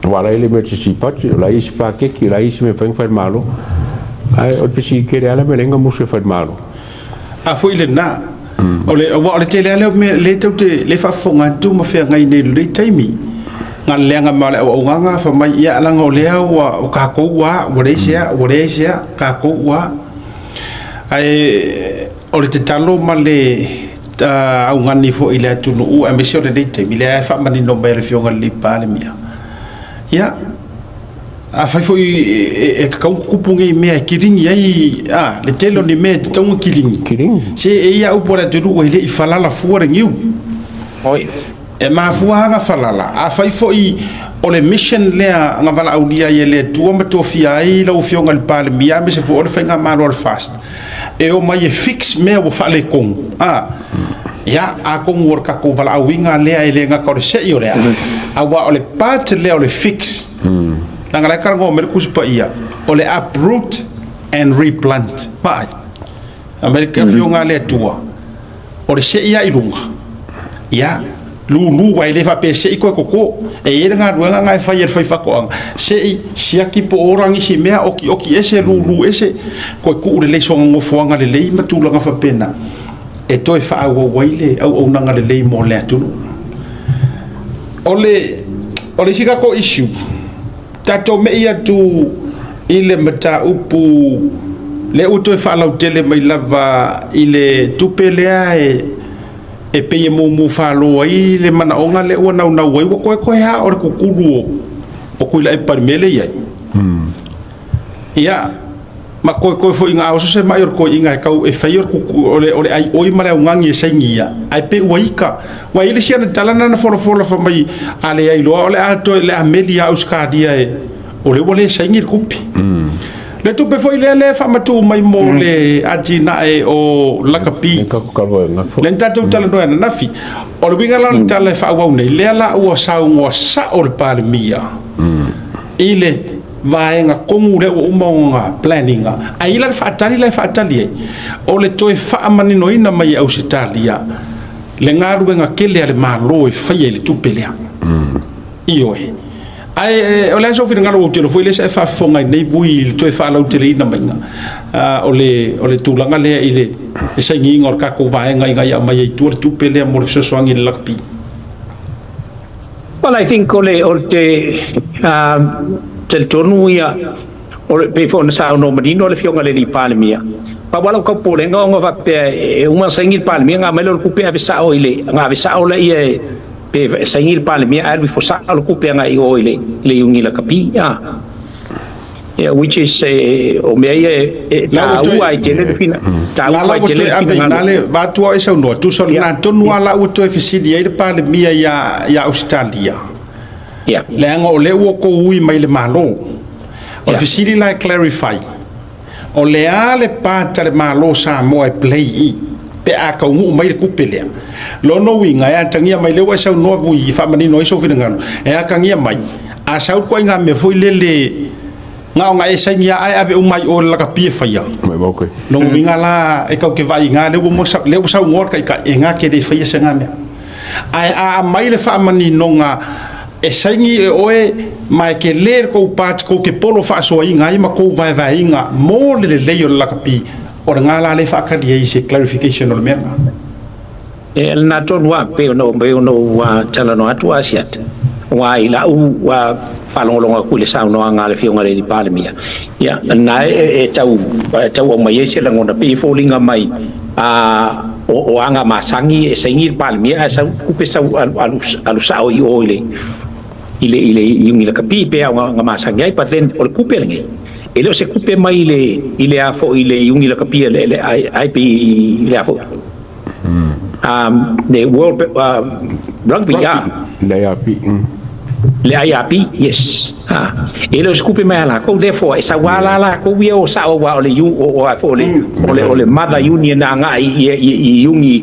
wala ele me si pati la is pa ke ki la is me fa malo ai o fisi ke ala me lenga mo se fa malo a foi le na ole te le te le fa fonga tu ma fe ngai ne le taimi ngal lenga mala o nganga fa mai ya la ngole o ka ko wa o le sia ka ko wa ai ole te talo male au ngani fo ile tunu u a mission de te mi le fa mani no bele fionga li pa le mia ya a fa fo e ka ku pungi me kiringi ai le telo ni me tonga kiringi se e ya u pora tunu ile i fala la fuore ngiu oi e ma fuanga falala a fa fo i o le mission le nga vala au dia ye le tu ma to fia ai lo fionga li pa le mia me se fo o fenga ma ro fast e o mai fix me o fa le kong ya a kong wor ka ko vala winga le ai le nga ko se yo le a wa o le part le o le fix la nga ka ngo mer kus pa ia o le uproot and replant vai america fionga le tua o le se ia i runga ya lu wai le fa pe se ko e ira nga ruanga nga fa ko se sia ki po orangi si mea oki ese lu ese ko ku le so ngo fuanga le le ma tu nga fa pena e toi fa wa wai le au nga le mo le tu ole sika ko issue tato me ia tu ile mata upu le uto fa la tele mai lava ile tu pelea e pe mo fa lo ai le mana onga le ona una wai ko ha or ku kulu o ku la e par mele ia ia ma ko fo inga o se mai ko inga ka e fa ku ole ai oi mara unga ngi sengia ai pe waika wai le sia talana na fo fa mai ale ai lo ole ato le amelia uskadia e ole wole sengi kupi le tu pe foi le fa matu mai mo le ajina e o lakapi le tatu tala no na fi o le winga la tala fa wa nei le la o sa o le palmia ile vai nga kongu le o monga planning a ila fa tali o le toi fa mani no ina mai au sitalia le ngaru nga kele le malo e fa ile tu pelea io ai o le so fina ngalo tele foi le se fa fonga nei vui to fa la tele na menga o le tulanga le ile se ngi ngor ka ko vai ngai mai tu pele mo so soangi lakpi. Well, I think o te tonu ia o le pe fona sa no madino le fionga le ni palmia pa wala ko pole nga va pe uma sangi palmia nga melo ku pe avisa o ile nga avisa o le ia pe sangi palmia al fo sa lo ku pe nga i o ile le yungi la kapi yeah, which is o me ta uai tele fina ta uai tele fina le ba tu e sa no tu so na tonu ala u to efisidi ile palmia ya Australia. Yeah. Le ngo le wo ko ui mai le malo. O le fisili la clarify. O le ale pata le malo sa mo e play i. Pe a ka ngu mai ku pelea. Lo no winga ya tangia mai le wa sa no vui fa mani no so fina ngalo. E a ka ngia mai. A sa ko nga me foi le nga e sa ngia ai ave mai o la ka pie fa ya. Mai mo ko. Lo winga la e ka ke vai nga le wo mo sa ngor ka e nga ke de fa se nga me. Ai a mai le fa mani no nga e saingi e oe mai ke ler ko pat ko ke polo fa so inga i ma ko vai inga mo le o la kapi o nga la le fa ka di se clarification o mena el na to wa pe no wa tala no atu asiat wa ila wa fa lo ku le sa no nga le fi nga le palmia ya na e tau o mai se la ngona pe fo linga mai o anga masangi e saingi palmia sa ku pe sa alu sa o ile yung ila kapi pe nga masangi ai paten o kupe ngai ele se kupe mai ile afo ile yung ila kapi le ai pe ile afo the world rugby le IAP yes ele se kupe mai la ko therefore esa wala la ko wi o sa o wa le yung o afo le mother union nga i yungi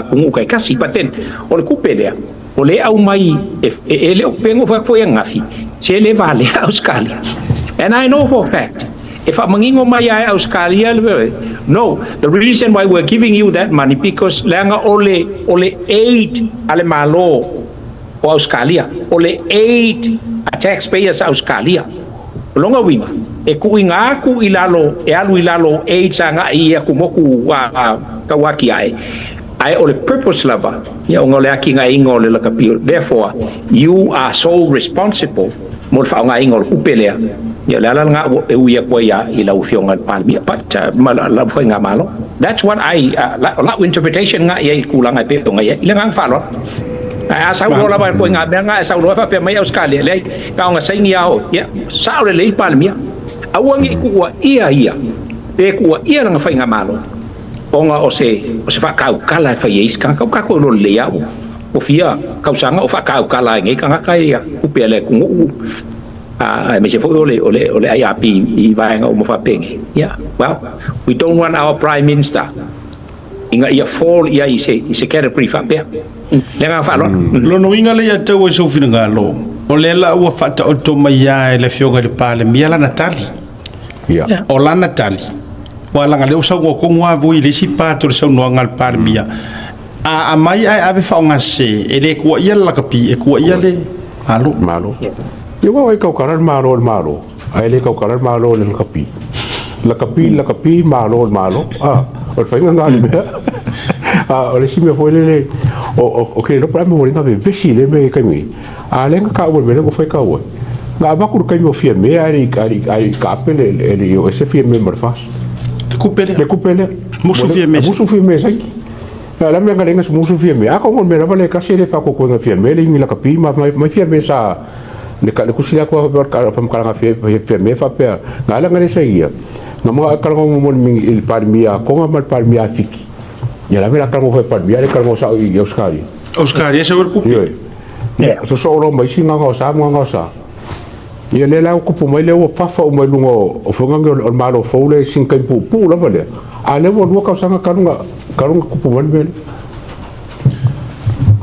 kungu kai kasi paten o kupe le o le au mai ele o pengo fa foi ngafi se le vale Australia and I know for a fact If I'm mangingo maya Australia, no. The reason why we're giving you that money because langa ole aid ale malo o Australia, ole aid a taxpayers Australia. Longa winga. E kuinga ku ilalo e alu ilalo aid sanga ia kumoku wa kawaki ai. I ole purpose lava. Ya ngole akinga ingole la kapio. Therefore, you are so responsible. Mo fa nga ingol upelea. Ya la nga e uya ko ya ila ufionga palmi pat la foi nga malo. That's what I la interpretation nga ya kulang ai pe nga ya ila nga fa lo. Sa lo la ba ko nga nga sa lo fa pe mai Australia le ka nga sai ngia o ya sa le le palmi. Awangi ku wa ia e ku wa ia nga fa nga malo. Onga o se fa kau kala fa yes ka ko lo le ya o fia kau sanga o fa kau kala ngai ka kai ya upele ku me se foi ole ai api I vai nga mo fa pengi. Yeah, well, we don't want our prime minister inga ia fall ia I se kere prifa pe lenga fa lo no inga le ya tau so fina ngalo o le la o fa ta o to mai ya le fioga le pale mia la natali Yeah. o la natali wala nga le usa go ko ngwa voi le si pa to so no ngal par mia a mai ai ave fa nga se e le ko ia la kapi e ko ia le alo Malo. Yo wa kau karar malo. Ai le kau karar malo le kapi. La kapi malo. O fa nga ngali. O le si me foi le o ke no para me morir na vesi le me kai mi. A le ka o me le ko foi ka o. Na ba ku kai mo fie me ari ka pele ele yo ese fie me marfas. Le kupele. Musu fie me sai. La me ngalenga su musu fie me. A ko me la le ka se le fa ko ko fie me le mi la kapi ma fie me sa le ka le kusila ko ka fam kala fie me fa pe. Ngala ngale sai ia. Ngamo ka ngo mo mi il parmia ko ngam parmia fiki. Ya la vera ka ngo fa parmia le ka ngo sa I Oscar ese ver kupi so lo mai singa ngo sa. Ia le la ko po mai le o fafa o mai lungo o fonga o malo fo le sin kai pu la vale. A le wo ka sanga karunga ko po mai bel.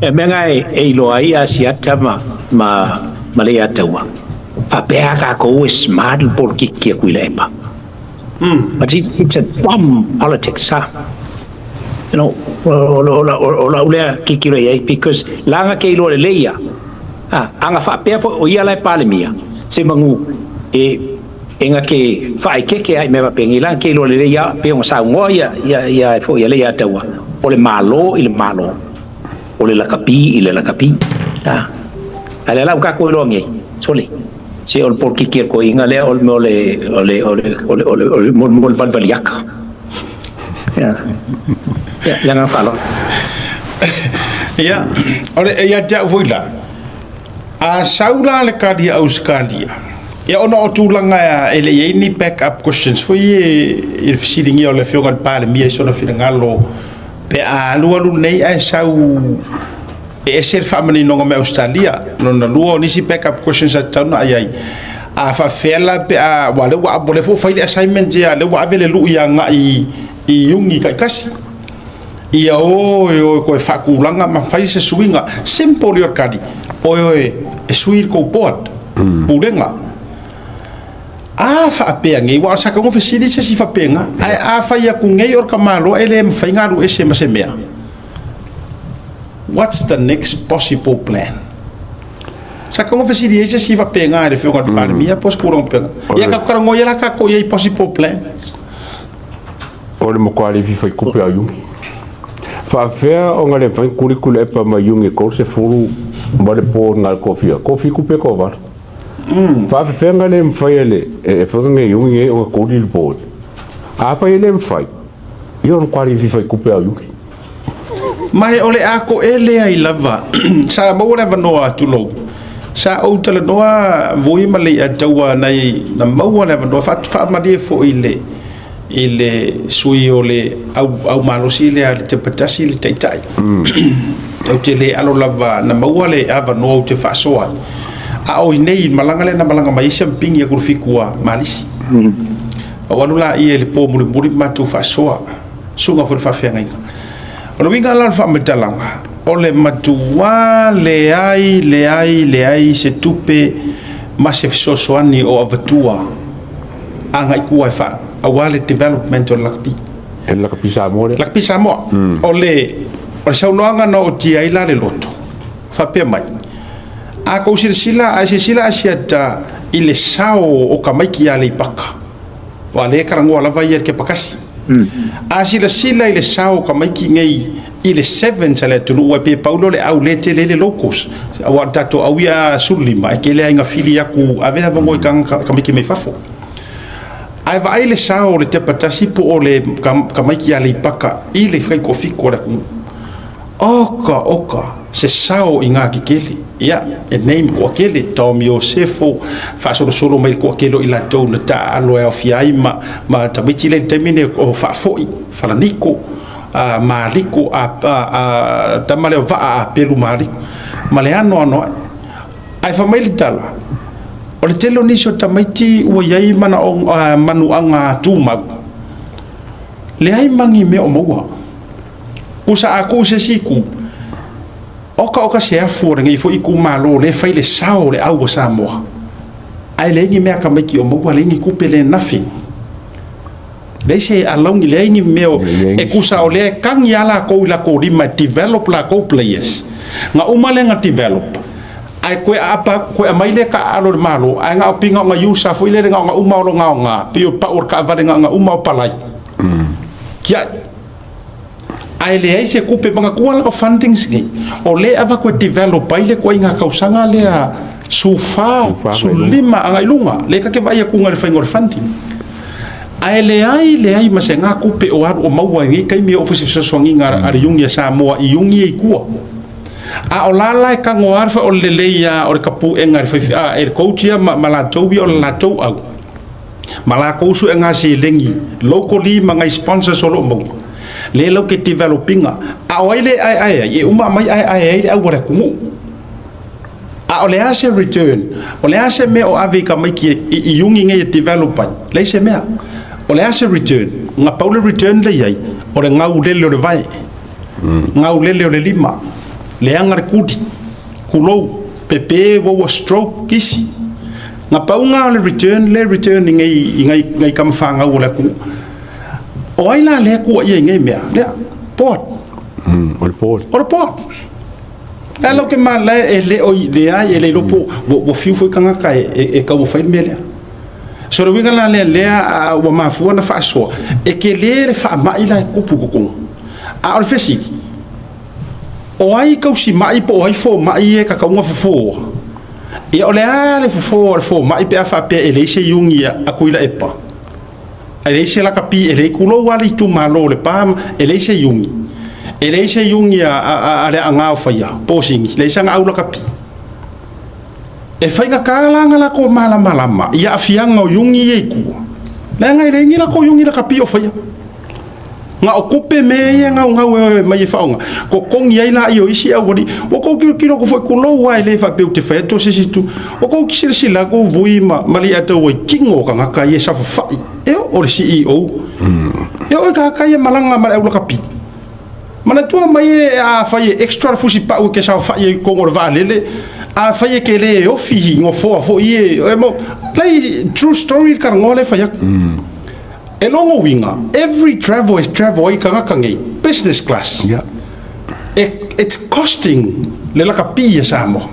e menga e lo ai asiata ma le atawa pa pe ka ko smart por ki ku lepa but it's a dumb politics you know ola ki ai because langa ke lo le leia anga fa pe o ia la palemia se mangu e enga ke fa ke ai me va pengila ke lo le leia pe o sa ngoia ya fo ia le atawa o le malo o le lakapi ale la ka ko lo ngi sole se ol por ki ko inga le ol ole mo valvaliak ya nga falo ya ole ya ja voila a saula le kadi Australia ya ona o tulanga ya ele ni back up questions for ye feeling ole fio gal pale mi so na finangalo pe a lu nei ai sau e ser family no me Australia no lu ni si back up questions at tano ai a fa fela pe a wale wa bole fo file assignment ya le wa vele lu ya nga I yungi kai kasi ia o ko fa kulanga ma fa se swinga simple your kadi o e swir ko pot pulenga a fa pe ngi wa sa ko fesili se si fa penga a fa ya ku ngai or kamalo ele fa ngaru ese ma se mea. What's the next possible plan? Sa ko fesili ese si fa penga de fo ko pa mia pos kurong penga ya ka ko ngoya la ka ko ye possible plan O le mo kwali fi fa ku pe ayu fa fea o ngale fa kurikula e pa mayungi ko se furu ba le po ngal kofi ku pe ko va fa fea ngale mfaile e fa ngai yungi o ko di po a fa ele mfai yo no kwali fi fa ku pe ayu mai ole ako ele ai lava sa mo le vanoa tulo sa o tele noa voi male atawa nai na mo le vanoa fa ma di fo ile sui ole au malosi le al te patasi le taitai au te le alo lava na mo le ava no te fa soa a o nei malanga le na malanga mai champing ya kurfikua malisi o walula I le po muri matu fa soa sunga fo fa fenga o winga la fa metalanga o le matua le ai se tupe ma se sosoani o avatua anga ikua fa awale development o lakpi e la kapisa mo le lakpi Samoa ole saunoanga no tia ila le loto fa pe mai a ko sila asiata ile sao o kamaiki ale paka wale karango ala vai ke pakas a sila ile sao kamaiki ngei ile 7 sale tunu wa pe paulo le au le tele le locos wa tato awia sulima ke le inga fili yaku ave vango kamaiki me fafo ai vai le sao le te patasi po ole kamaiki ale paka ile fai kofi ko la oka se sao inga kikeli ya e name ko kele Tom Yosefo fa solo mai ko kelo ila to na ta alo e fiai ma tamiti le temine o fa foi fa niko maliko a tamale va a pelu mari maleano ano ai fa mai tala o le telo ni so tamiti o yai mana o manu anga tuma le ai mangi me o moa usa aku se siku oka se afu ngi fo iku malo le fai le sao le au Samoa ai le ngi me ka meki o mo le ngi kupele nothing le se along le ngi meo e kusa o le kang yala ko la ko rima develop la ko players nga umale nga develop ai ko apa ko mai le ka alo malo ai nga pinga nga yusa fo ile nga uma lo nga pio pa or ka vale nga uma palai kia ai le ai se kupe banga kuala o funding sigi o le ava ko develop ai le ko inga kausanga le a sufa sulima anga ilunga le ka ke vai ku ngal faingor funding ai le ai masenga kupe o ar o maua ngi kai mi ofisi so nginga ar yungi Samoa i yungi e kua a o la ka ngoar fa o le ya o kapu engar fa e coachia mala tobi o la to au mala ko su enga se lengi locally manga sponsor solo mo le lo ke developinga a oile ai e uma mai ai au wala kumu a ole ase return ole ase me o ave ka mai ki i yungi nge developer le se me ole ase return nga paule return le yai ore ngau le vai ngau le lima le angar kuti kulo pepe wo stroke kisi nga paunga le return ngai kam fanga wala ku oila le ku ia ngai mea le port or port alo ke mala ele o idea ele lopo bo fiu foi kanga kai e ka mo fai mele so ro winga la le wa mafu na fa so e ke le fa ma ila ku pu ku a or fesiti o ai ka si mai po ai fo mai e ka ka ngo fo e ole ale fo mai pe fa pe ele se yungi a kuila epa ele se la kapi ele kulo wali tu malo le pam ele se yungi a le anga fa ya posingi le sanga au la kapi e fa nga kala nga la ko mala ya fianga o yungi e ku le nga ile ngi la ko yungi la kapi o fa ya nga okupe me nga mai faunga ko kongi ai la io isi awori o ko kilo ko foi kulo wa ile fa pe te fa to se situ o ko kisir la ko vui mali ato wa kingo ka ka ye sa fa e o CEO e o ka ye malanga mal eula kapi mana tu mai a fa ye extra fusi pa o ke sa fa ye ko ngor va lele a fa ye ke le o fi ngo fo ye mo play true story ka ngole fa ya e longo winga every travel is travel I kangakangi business class yeah it's costing le la kapia samo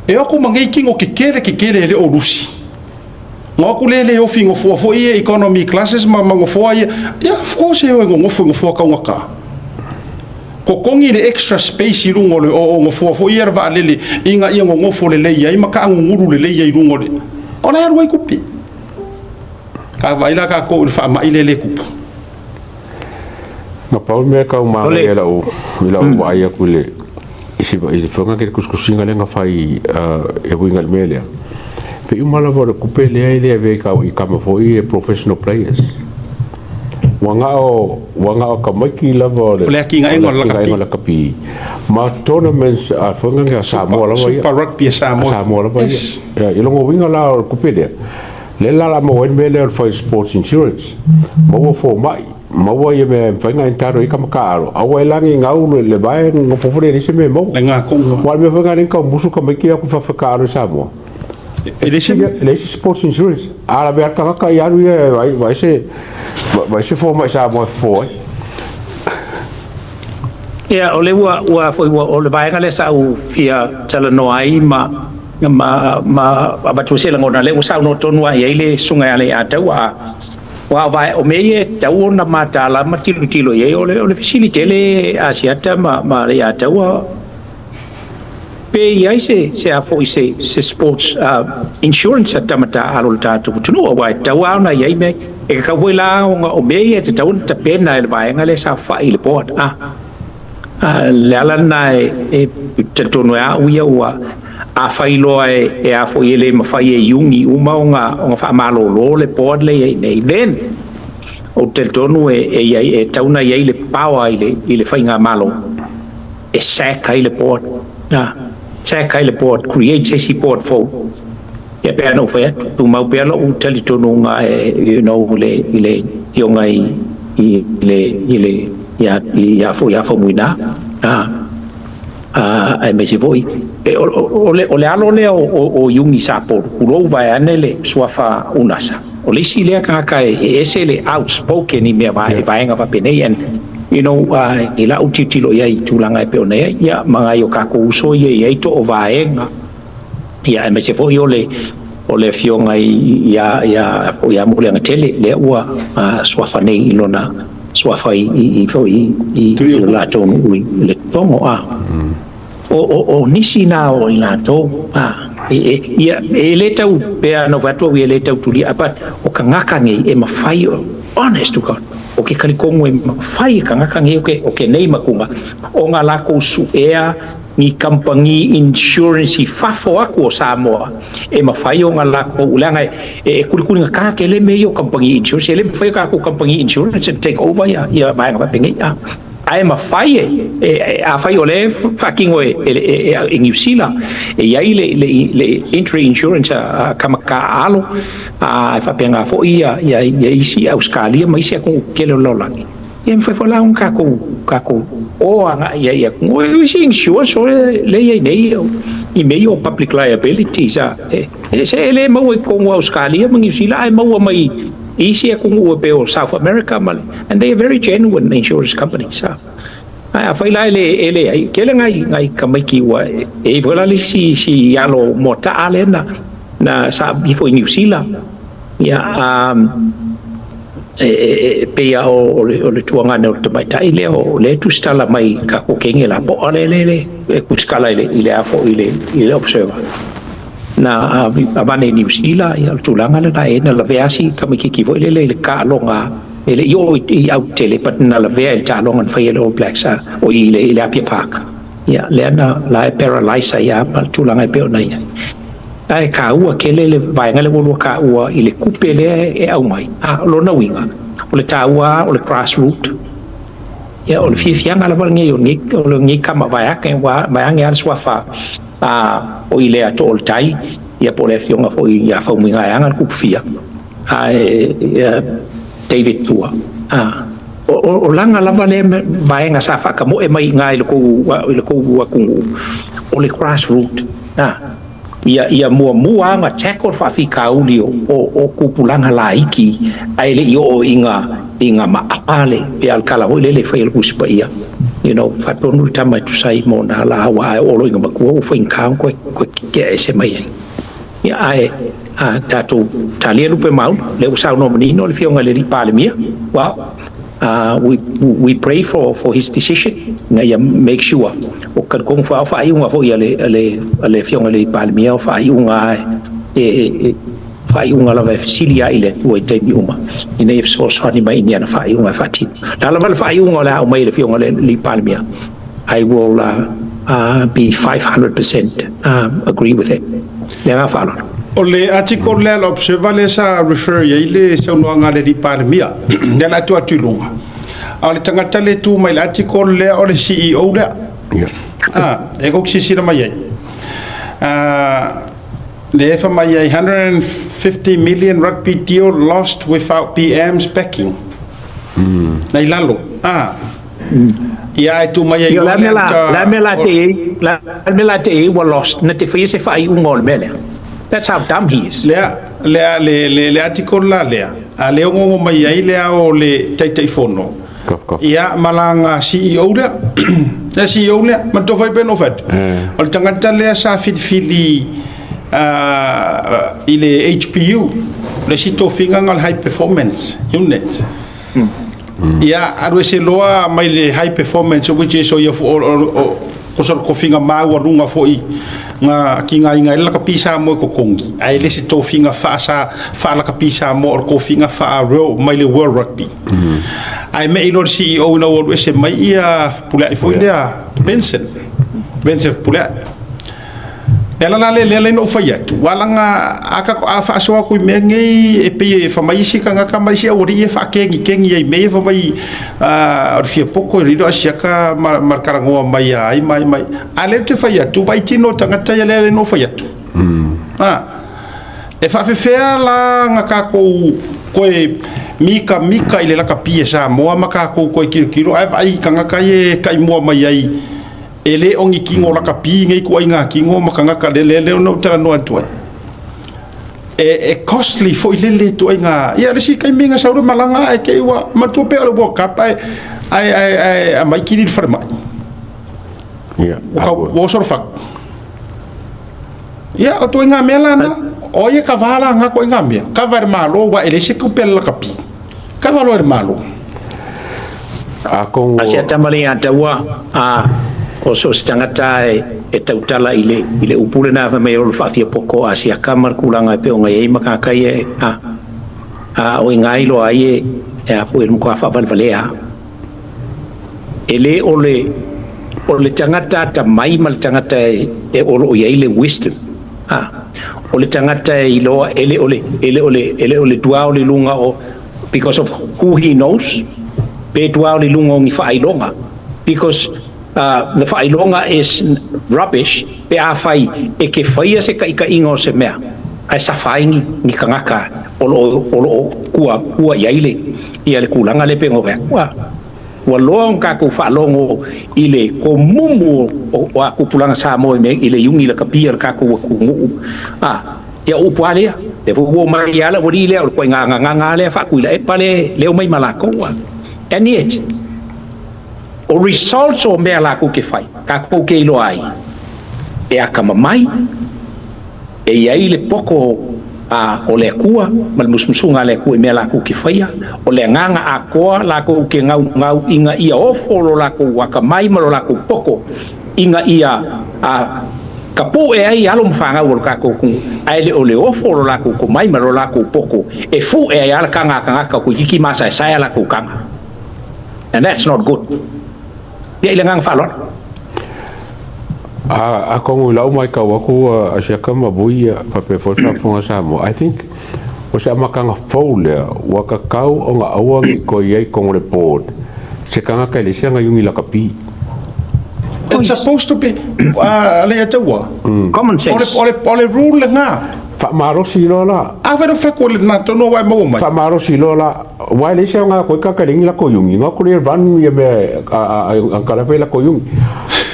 e aku mangai kingo ke kere le o rusi ngoku le o fingo fo ye economy classes mango fo ye yeah of course e ngo fo ka ngaka ko kongi le extra space irungo le o ngo fo ye va le inga ngo fo le ya i maka nguru le ya irungo le ona ya roi kupi ka vai la ka ko fa mai le kupu na paul me ka uma le la o ai ku le isi ba ile fonga ke kuskusinga le nga fai e winga mele pe uma la vor ku pele ile ave ka I kama fo I professional players wanga o ka maki la vor le ki ngai la kapi ma tournaments a fonga nga Samoa la super rugby Samoa la ya ilongo winga la ku pele le la mo mele for sports insurance mo fo mai mo ye me fanga intaro I kama karo awa langi ngau le vai ngo fofore ri se me mo le nga ko wa me fanga rin ka musu ka maki ku fa karo Samoa le sports insurance ala be ka ya ru vai se forma sa mo foi ya ole wa foi o le vai ngale sa u fia tala no ai ma abatu se ngona le usa no tonu ai le sunga ale atau wa vai o me tau na mata la matilo ye ole facility le asiata ma le atau pe ia se a foi se sports insurance tamata alol tatu tunu wa tau na ye me e ka voi la o me te tau ta pena le vai ngale sa fa ile port le ala na e te tonu a uia wa a failo e a foi ele ma fai e yungi uma nga fa malo lo le port le nei ben o te tonu e tauna ye le power ile fai nga malo e sack ile port sack ile port create a support for ya pe no fa tu mau pe lo tele tonu nga you know ile tionga ile ya fo muina ai me se voi ole alo le o yungi sapo kulo vai anele suafa unasa ole si le ka ese le outspoken ni me vai nga va penen you know ila utitilo ya itulanga pe one ya manga yo ka ko uso ye to vai nga ya me se voi ole fionga ya mole nga tele le ua suafa nei ilona suafa i la tonu le tomo o nisi na o ina to le tau pe no vato we le tau tuli apa o kangaka ngi e mafai honest to God o ke kalikongo e mafai kangaka ngi o ke nei makunga o ngala ko su ea ni company insurance fafo ako Samoa e mafai o ngala ko ulanga e kulikuli ka ke le meyo company insurance le mafai ka ko company insurance take over ya ba nga pengi ai mafai a fai ole fucking e New Zealand e ai le entry insurance kama ka alo a fa penga fo ia isi Australia mai se ko kelo lolangi e foi falar ka ko o anga ia o isi insure so le nei i meio public liability sa se ele mo ko Australia mo New Zealand ai mo mai easy kung uwe South America mal and they are very genuine insurance companies ai fai lai ele ai kele ngai kamai ki wa e vola li si yalo mota alena na sa before New Zealand ya pe ya o le tuanga no te mai tai le tu stala mai ka ko kenge la po le ku skala ile afo ile observer na abane New Zealand ya tulanga la ena la veasi kami ki vo le ka longa ele yo i out tele pat na la ve el ta longa fa yellow black sa o ile apia park ya le na la paralyze ya tulanga pe ona ya ai ka ua kele le vai ngale wo ka ua ile kupele e au mai lo na winga o le ta ua o le grassroot ya o le fianga la ngi yo ngi kama vai ka wa mai ngi al swafa o ile ato o tai ia pole fionga fo ia fa minga anga ku fia David tua o langa lava le vai nga sa fa ka mo e mai ngai le ko wa kungu o le grassroot ia mua nga tackle fa fika uli o kupulanga laiki ai le yo inga ma apale pe al kala ho le fa il kuspa ia you know fa tonu tama tu sai mo na la wa o lo inga ma ku fa inka ko ke ese mai ya ai tatu talia lupe mau le usau no menino le fionga le palemia wow we pray for his decision na ya make sure o ka kong fa iunga fo ya le fionga le palemia fa iunga fa iunga la facility ile tu te iuma ina if so ni mai ni na fa iunga fati la fa iunga la o mai le fionga le palemia I will be 500% agree with it le nga fa o le article le observa le sa refer ye le se no nga le di parmia de la tu atulunga ale tangata le tu mai article le o le CEO le e ko sisi na mai le fa mai 150 million rugby deal lost without PM's backing nei lalo ia tu mai la mela te wa lost na te fie se fai un gol mele That's how dumb he is. le article la le ngongo mai ai le o le tai fono ia malanga CEO le le CEO le ma to fai ben ofet o tangata le sa fili ile HPU le sito finga ngal high performance unit ia adu se loa mai le high performance which is so you ko ko finga ma wa runga foi nga kinga inga la ka pisa mo ko kongi ai le sito finga fa la ka pisa mo ko finga fa ro mai le world rugby ai me ilo CEO no wo se mai ia pula foi le Benson pula ela le no faiatu wala nga aka fa so ko mengi e pe fa mai si kanga ka mai si ori e fa kengi ai me fa mai or fia poco rido asiaka mar karango mai ai mai ale te faiatu vai tino tanga tai le no faiatu e fa fe la nga ka ko e mika ile la ka pia sa mo maka ko kiro ai kanga kai mo mai ai ele ongi kingo la kapi ngai ko inga kingo makanga ka le no tara no atu e costly fo ile to inga ia resi kai minga sauru malanga e ke wa matupe o bo kapa ai mai kiri farma ia wo sorfa ia o to inga melana o ye kavala nga ko inga me kavar malo wa ele se ko pel la kapi kavalo malo ako asia tamali atawa o so stangata e tautala ile upule na fa me o fa fia poko asia kamar kulanga pe o ngai maka kai o ngai lo ai e a foi mo fa valea ele ole tangata ta mai mal tangata e o ye ile wisdom o le tangata ilo ele dua o le lunga o because of who he knows pe dua o le lunga ngi fa ilonga because the failonga is rubbish pe a fai e ke fai se ka ingo se mea ai sa fai ni kangaka o kua yaile ia le kulanga le pengo wa long ka ku fa longo ile ko mumu o aku pulanga sa mo me ile yungi la kapir ka ku mu ya upale de vo mai ala wo ile o ko nga le fa ku ile pale le mai malako and yet o results o mea la ku ke fai ka ku ke ilo ai e aka mai e ia ile poko o le kua mal musmusunga le ku mea la ku ke fai o le nganga a ko la ku ke ngau inga ia ofo lo la ku waka mai malo la ku poko inga ia kapu e ai alo mfanga o ka ku ai le o le ofo lo la ku ko mai malo la ku poko e fu e ai ala kanga ka ku yiki masa sai la ku kanga and that's not good. Dia ilangang falot. Ako ngulaw mai ka waku asya ka mabuhi pa pe forsa fonga samo. I think o sa makanga faule waka kau o nga awang ko yai kong report. Se kanga ka lisia nga yung ilakapi. It's supposed to be le atawa. Common sense. Ole rule nga. Fa maro silola. Avero fa ko na to no wai mo mai. Fa maro silola. Wai le sia nga ko ka kaling la ko yung nga ko le van ye me ang kala fe la ko yung.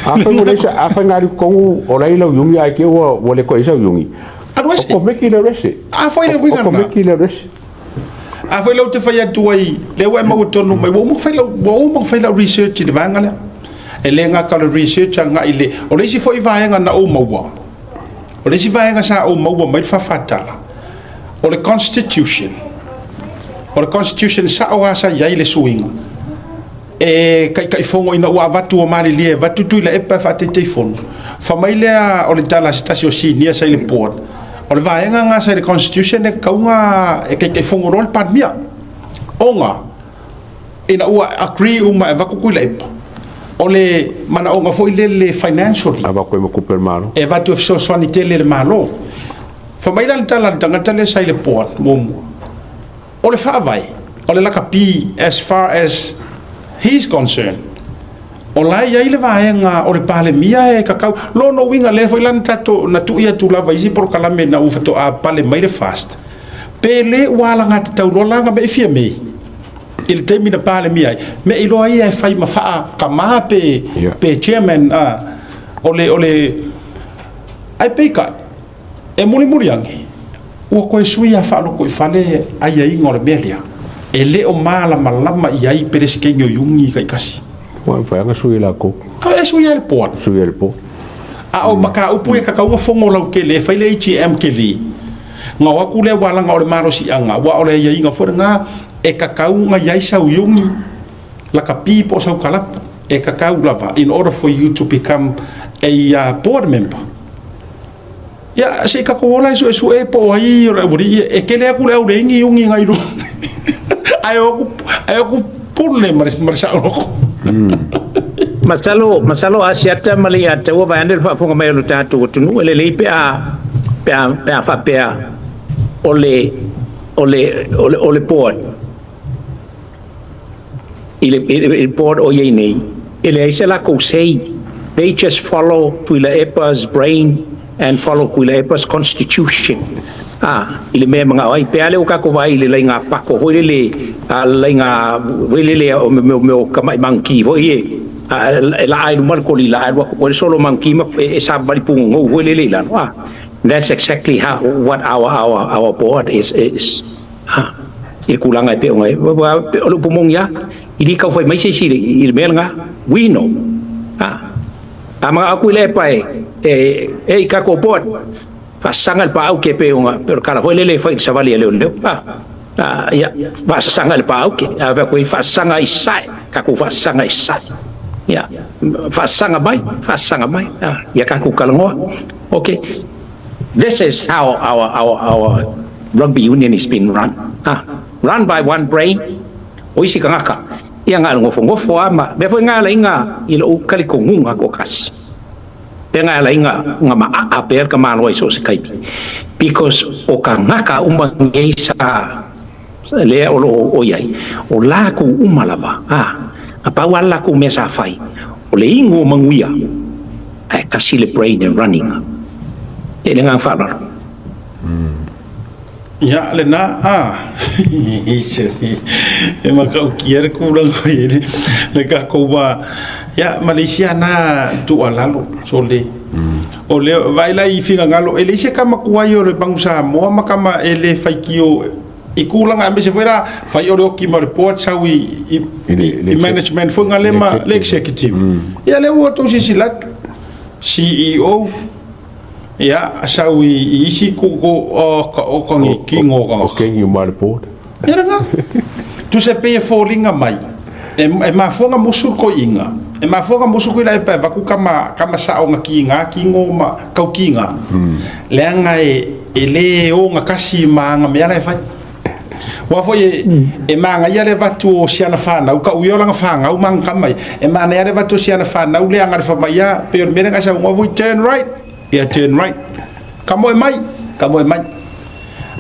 Afa mo le sia afa ngari ko o lai lo yung ya ke wo le ko isa yung. Adwese. Ko me ki le rese. Afa ile winga. Ko me ki le rese. Afa lo te fa ya tuai le wai mo to no mai wo mo fa la research de vangala. Ele nga ka research nga ile o le si foi vai nga na o mo wa. O le si vai nga sa o mo wa mai fa fatala. O le constitution sa o asa ya ile suinga e kai fongo ina wa vatu o mali lie vatu tu ile e pa fa te fono fa mai le o le tala stasio si nia sa ile port o le vai nga sa le constitution e kaunga e kai fongo rol pat mia onga ina ua agree uma e vaku kuila e o le mana onga foi le financially aba ko mo kupel malo e vatu so sanite le malo fa mai la tala tangata le sa ile port mo o le whaavai, o le laka pi as far as he's concerned. O lai ia le vaenga o le pale mia e kakau. Lo no winga le foi lan tato na tu ia tu lava isi por kalame na ufato a pale mai le fast. Pele wala ngata tau rola nga be fia mei. Il temi na pale mia. Me ilo ai e fai mafaa kama pe chairman o le ai pe ka. e muri angi ua koe sui a whaalo koe whale ai ai ngore melia e leo mala malama i ai peres kenyo yungi kai kasi Wai whanga sui la ko. e sui ele poa Sui ele po. a o maka upu e kakaunga fongo lau ke le whaile HM ke le ngā waku le wala ngā ore maro si anga wa ore ia inga fore ngā e kakaunga iai sau yungi laka pipo sau kalapa e kakau lava in order for you to become a board member ya se kakola iso esu e po ai ora uri e kele aku le ure ingi yungi ngai ru ayo ku pulle marisa loko masalo asiata malia te wa bandel fa fonga mai lu tatu tunu ele le pe fa pe ole board il board o ye nei ele isa la ko sei they just follow Tuila Epa's brain and follow Tuila Epa's constitution ile me mga ai pe ale o ka ko vai le nga pako ho le le nga le o me kamai manki ho ye la ai mar ko la ai ko solo manki ma e sa bali pung ho le la that's exactly how what our board is il kulanga pe ngai lo pumong ya ili ka foi mai se si il melanga we know mga aku le pai e ka ko board pasangal pa au ke pe nga pero kala foi le foi sa vali le ya pasangal pa au ke ava ko fasanga isai ka ko fasanga isai ya fasanga mai ya ka ko kalango okay this is how our rugby union is being run run by one brain oisi kangaka yang ngal ngofo ama be foi ngala inga ilo kali ko ngunga ko kas be ngala inga ngama aper ka malo iso se kai because o kangaka umangesa le o yai o la ku umalava apa wala ku mesa fai o le ingo manguia ai kasi le brain and running ele ngang fa ya le na ise e maka ukiere kulang ko ele le ka ko ba ya Malaysia na tu alalo so le o le vai la i finga ngalo ele se kama kuayo le bangsa mo makama ele faikio ikulang ambe se fuera fai oro ki ma report sawi i management fo ngale ma le executive ya le wo to silat CEO ya sawi isi ko o kongi kingo ko Kengi ma report. ya nga tu se pe falling mai e ma fonga musul ko inga e ma fonga musul ko lai pa ku kama sa o nga kingo ma kau kinga le nga ele o nga kasi ma nga me ala fa wa fo e ma nga yale vatu siana fa na ka uyo langa fa nga mang kamai e ma na yale vatu siana fa na ule nga fa mai ya pe me nga sa ngo turn right ya turn right kamo e mai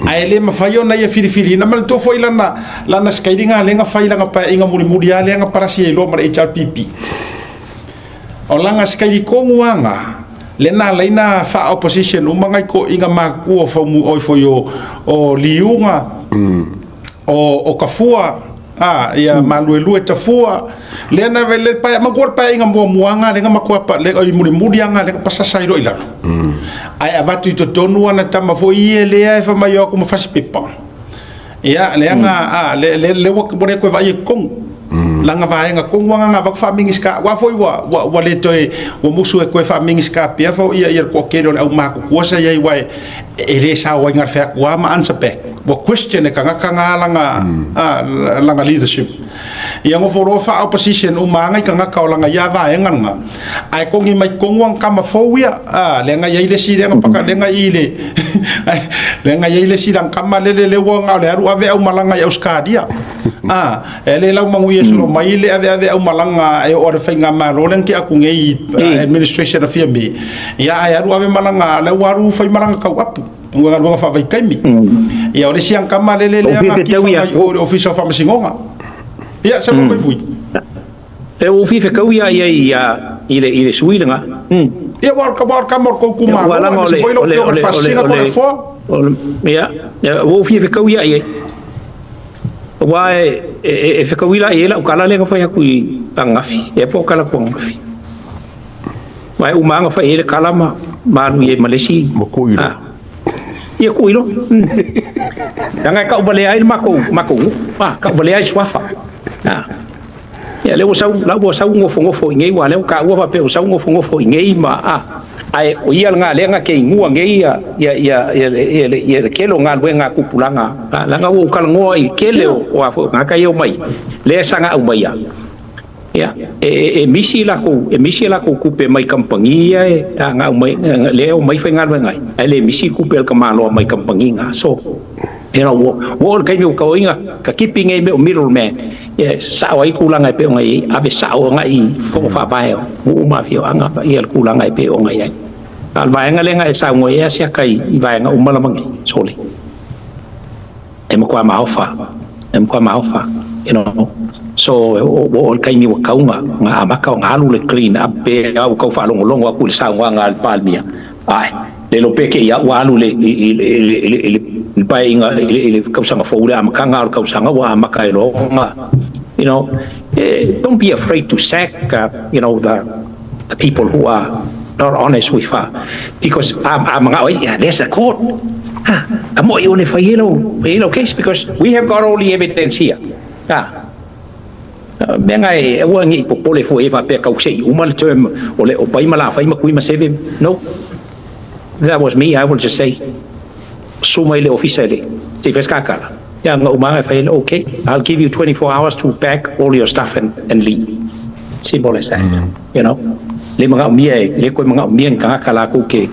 ai le ma fayo na ia fili na mal to foi lana skaidinga lenga fai langa pa inga muri ale nga parasi lo ma HRPP o langa skaidi ko nguanga lena leina fa opposition umanga ko inga maku o fomu o foyo o liunga o kafua ia maluelu tafua lena vele pa magor pa inga muanga lenga makua pa le muri anga le pasasai ro ilalo ai avatu to tonu ana tama foi ele e fa mayo como faz pipa ia lenga le wak bore ko vai kong langa vai nga kong wanga va fa mingiska wa foi wa le toe wa musu ko fa mingiska pia fo ia ko kero au mako ko sa ia wai ele sa wa ngar fa wa ma ansa pe wa question e kanga langa langa leadership ia ngo foro fa opposition umanga kanga ka langa ya va nganga ai kongi mai kongwang kama fowia lenga ia ile si lenga paka lenga ile lenga ia ile si dang kama le wanga le aru ave au malanga ya uskadia ele lau manguia solo mai le ave au malanga e ora fainga ma rolen ki aku ngei administration of me ia ai aru ave malanga le waru fai malanga ka apu ngwa fa vai kaimi ia ore siang kama le anga ki fa o official fa masingonga ia sa mo vui e o fi fe kauia ile suilenga ia war ka mor ko kuma ole o fi fe kauia ia wa e fe kauila ia la kala le ka fa ku angafi e po kala ko angafi wa umanga fa ile kala ma nu ye Malaysia mo ko ira ia ku ilo nga ka vale ai mako ka vale ai swafa ia le usau ngofo ngei wa le ka wa pe usau ngofo ngei ma ai o ia nga le nga ke ngua ngei ia kelo nga le nga kupulanga la nga wo kal ngoi kele o afo nga ka yo mai le sanga au mai ya misi la ko kupe mai kampangia nga mai le o mai fa nga ngai ai le misi kupe ka malo mai kampangia so wo kai mi ko inga ka keeping e middleman sa wai kulanga pe ngai ave sa o ngai fo fa bai o ma fio anga ia kulanga pe o ngai ai al vai nga le ngai sa ngoi ya sia kai vai nga umala mangi soli em kwa ma ofa so o kai mi wa kaunga nga amaka nga alu le clean up pe au ka fa longo aku le sa nga palmia ai le lo peke ya wa alu le pai nga le ka sanga fo le amaka nga ka sanga wa amaka lo nga don't be afraid to sack the people who are not honest with her because there's a court amo i one fa yellow case because we have got all the evidence here menga e wangi popole fo eva pe ka usei umal term ole o pai mala fai makui ma seve no that was me I will just say suma ile officially te feska ya nga umanga fai okay I'll give you 24 hours to pack all your stuff and leave simple as that le mga umie le ko mga umie ka kala ko ke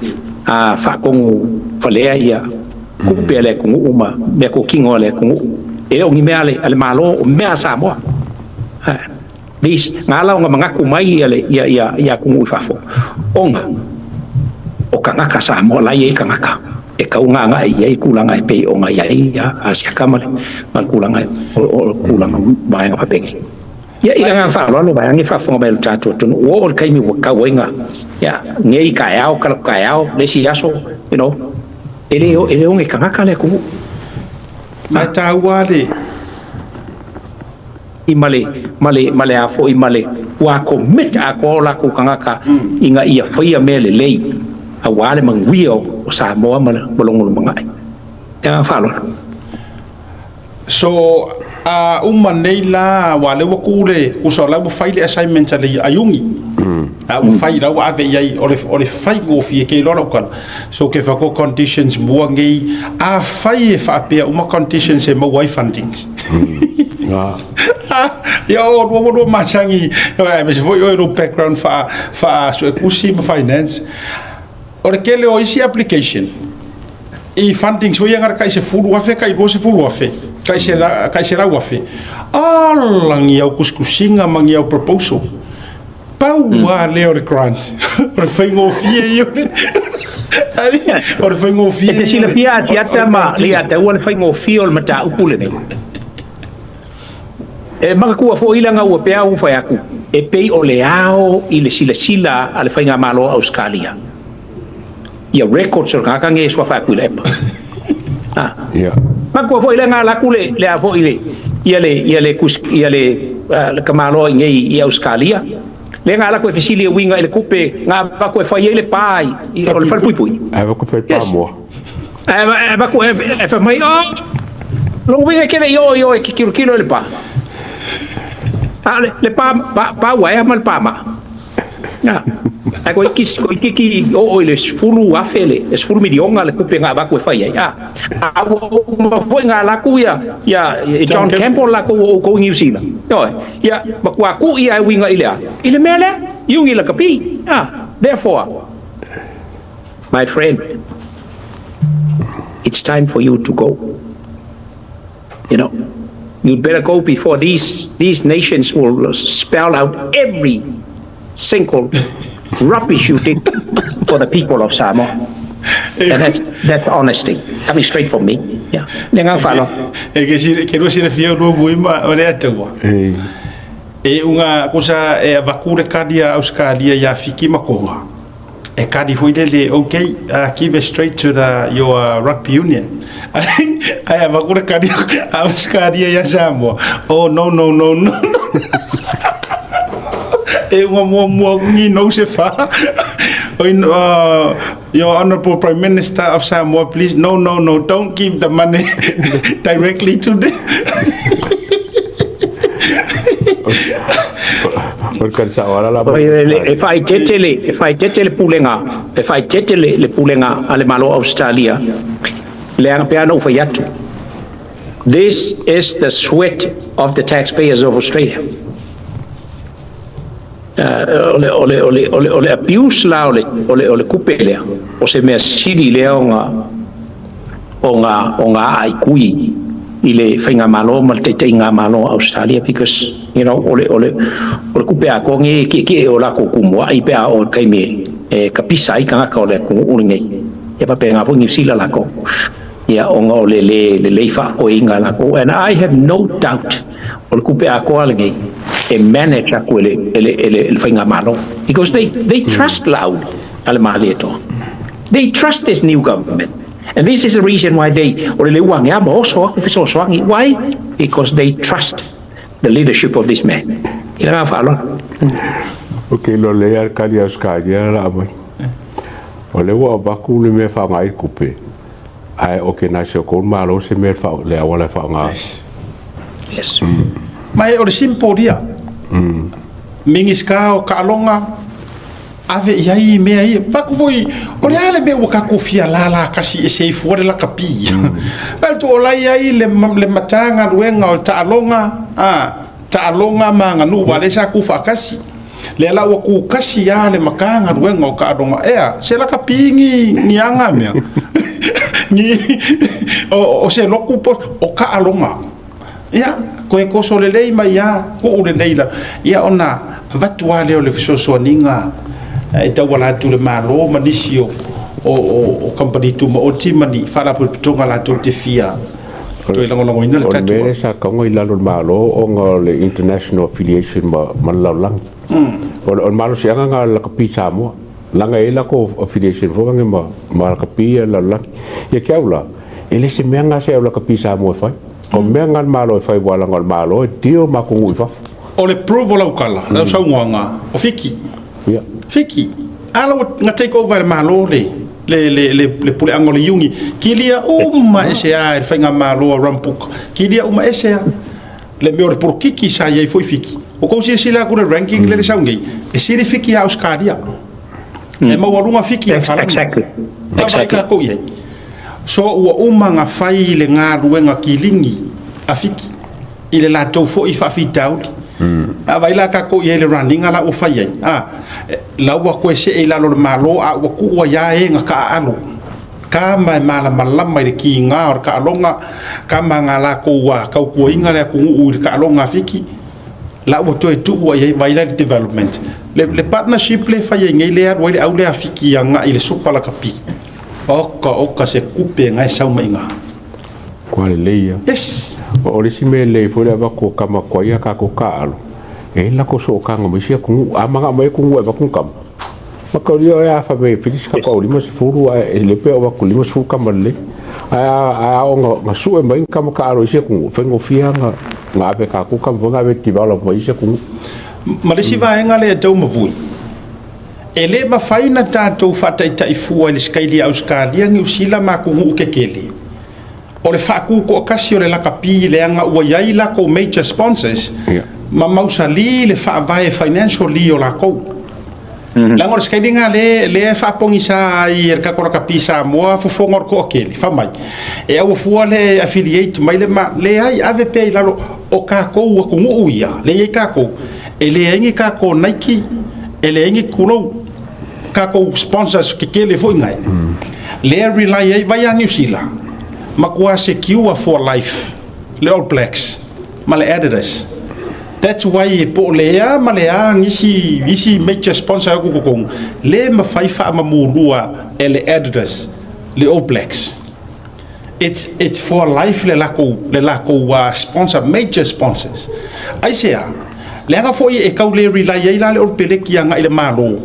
fa kongu falea ia ku pele ku uma me ko kingo le ku e o ngi me ale malo me asamo dis ngala nga mga kumai ya ku fafo onga o kanga ka samo la ye kanga ka e ka unga nga ye kulanga pe onga ya asia kamale mal kulanga o kulanga ba nga papengi ya ila nga fa lo ba ngi fa fo bel tato to o kai mi ka wenga ya ngei ka yao le si yaso ele o ngi kanga ka le ku mata wale male afo male wa commit a ko la ku kanga ka inga ia faia mele lei a wale mangwio o sa mo mala bolongol mangai ya fa lo so neila wale wa kule ku so la bu file assignment ale ayungi bu file la wa ave yai ole fai go fi ke lo kan so ke fa ko conditions buangi a fai fa pe conditions e mo wi fundings ya o machangi mas foi o background fa so kusi finance ora kele o isi application e fundings foi ngar kai se fulu afe kai go se fulu afe kai se ra afe alangi au kuskusinga mangi au proposal pau wa leo de grant ora foi ngo fie yo ora foi ngo fie e se la fia si atama li ata ua foi ngo fie o mata upule ne e maka fo ilanga ua pea u fai aku e pei o leao i le sila ale fai ngā malo Australia ia records o ngaka nge swa fai aku i le epa maka fo ilanga laku le a fo ile ia le kamalo nge i Australia le ngā laku e fisili e winga i le kupe ngā bako e fai e le pai i o le fai pui e bako fai pa mua e bako e fai mai lo winga kene yo e kilo le pa le pa wa mal pa ma ai ko iki o le fulu afele es fulu midionga le kupe nga ba ko fa ya ma foi nga la ku ya John Campbell la ko New Zealand ya ba ku ia winga ile mele yungi la kapi therefore my friend it's time for you to go you'd better go before these nations will spell out every single rubbish you did for the people of Samoa. And that's honesty. Coming straight from me. Yeah. Lengang falo. Que no se fia no buima ore atua. E unga cosa e vakure kadia Australia ya fiki makoa. E kadi foi dele okay give it straight to your rugby union. I have a good kadi Australia ya Samoa. Oh no. E mo ni no se fa Your Honorable Prime Minister of Samoa, please, no, don't give the money directly to the... If I tetele le pulenga ale malo Australia, le ang piano for yatu. This is the sweat of the taxpayers of Australia. Ole abuse la ole kupelea o se mea siri le onga ai kui ile whainga malo mal te inga malo Australia, because ole kupea ko nge ki o la ko kumwa i pea o kai me ka pisa i kanga ka ole ko uringai ya pa pe nga fo New Zealand la ko ya onga ole le fa ko inga la ko, and I have no doubt ole kupea ko alngai e manage ako ele whainga malo, because they trust loud ale malieto. They trust this new government. And this is the reason why why? Because they trust the leadership of this man. Okay, lo le ar kali Australia la mai. Ole wa baku le me fa ngai kupe. Ai okay na se ko malo se me fa le wala fa nga. Yes. Mai o simple dia. Mingis ka o ka longa ave iai me ai faku foi o le ale me o ka kofia la kasi e sei fuore la kapi al to la iai le matanga ruenga o ta alonga manga nu wale sa ku fa kasi le la o ku kasi ya le makanga ruenga o ka donga ea se la kapi ni anga me ni o se loku o ka alonga ya ko e ko so le lei mai ya ko le leila ya ona vatua le o le fisoso ninga e tau wala tu le malo manisi o company tu ma o ti mani fala po tonga la tu te fia to i lango ina le tatu o sa ka ngoi lalo malo o le international affiliation ma laulang o malo se anga la ka pizza mo langa ela ko affiliation fo nga ma ka pia la la ye kaula ele se menga se la ka pizza mo fa ko menga malo fa wala ngol malo dio ma ko ngui fa o le provo la ukala la sa nganga o fiki ya fiki ala nga take over malo le pule angole yungi kilia uma ese a fenga malo rampuk kilia uma ese le meore por kiki sa ye foi fiki o ko sila ko ranking le sa ngi e siri fiki a Australia e ma walunga fiki a fala Exactly. ko ye so o uma nga fai le nga ruenga kilingi a fiki ile la to fo i fa fitaut vai la ka ko ye le running ala o fa ye la wa ko se e la lo malo a wa ku wa ya e nga ka alo ka mai mala malama le ki nga or ka longa ka manga la ko wa ka ko inga le ku u ka longa fiki la wa to e tu wa ye vai la development le partnership le fa ye ngai le ar wa le au le afiki nga ile supa la kapi o ka se kupe nga sa ma inga ko le leia yes o le sime le fo le ba ko kama ko ia ka ko ka alo e la ko so ka ngo sia ku amanga mai ku ba ku kam ma ko rio ya fa me filis ka ko limo se furu e le pe o ku limo se ka male a o nga su e mai kam ka alo sia ku fa ngo fia nga be ka ku kam nga be ti ba lo mo sia ku malisi va nga le tau mavui ele ma faina ta to fata i fu le skaili Australia ngi usila ma ku ke kele o le faku ko kasi o le la kapi le anga ua yai la ko major sponsors ma mausali le fa vai financial li o la ko la ngor skadinga le fa pongi sa i ka ko kapi sa mo fo ngor ko ke fa mai e au fu le affiliate mai le ma le ai ave pe la o ka ko ko uia le ai ka ko e le ngi ka ko Nike e le ngi kulo ka ko sponsors ke le fo ngai le rely ai vai New Zealand makua secure for life le All Blacks ma le Adidas. That's why e po lea ma lea isi major sponsor ko le ma fai fa ma murua le Adidas le All Blacks. It's for life le lako sponsor major sponsors ai sea le nga foi e kau le rely ai la le orpeleki anga ile malo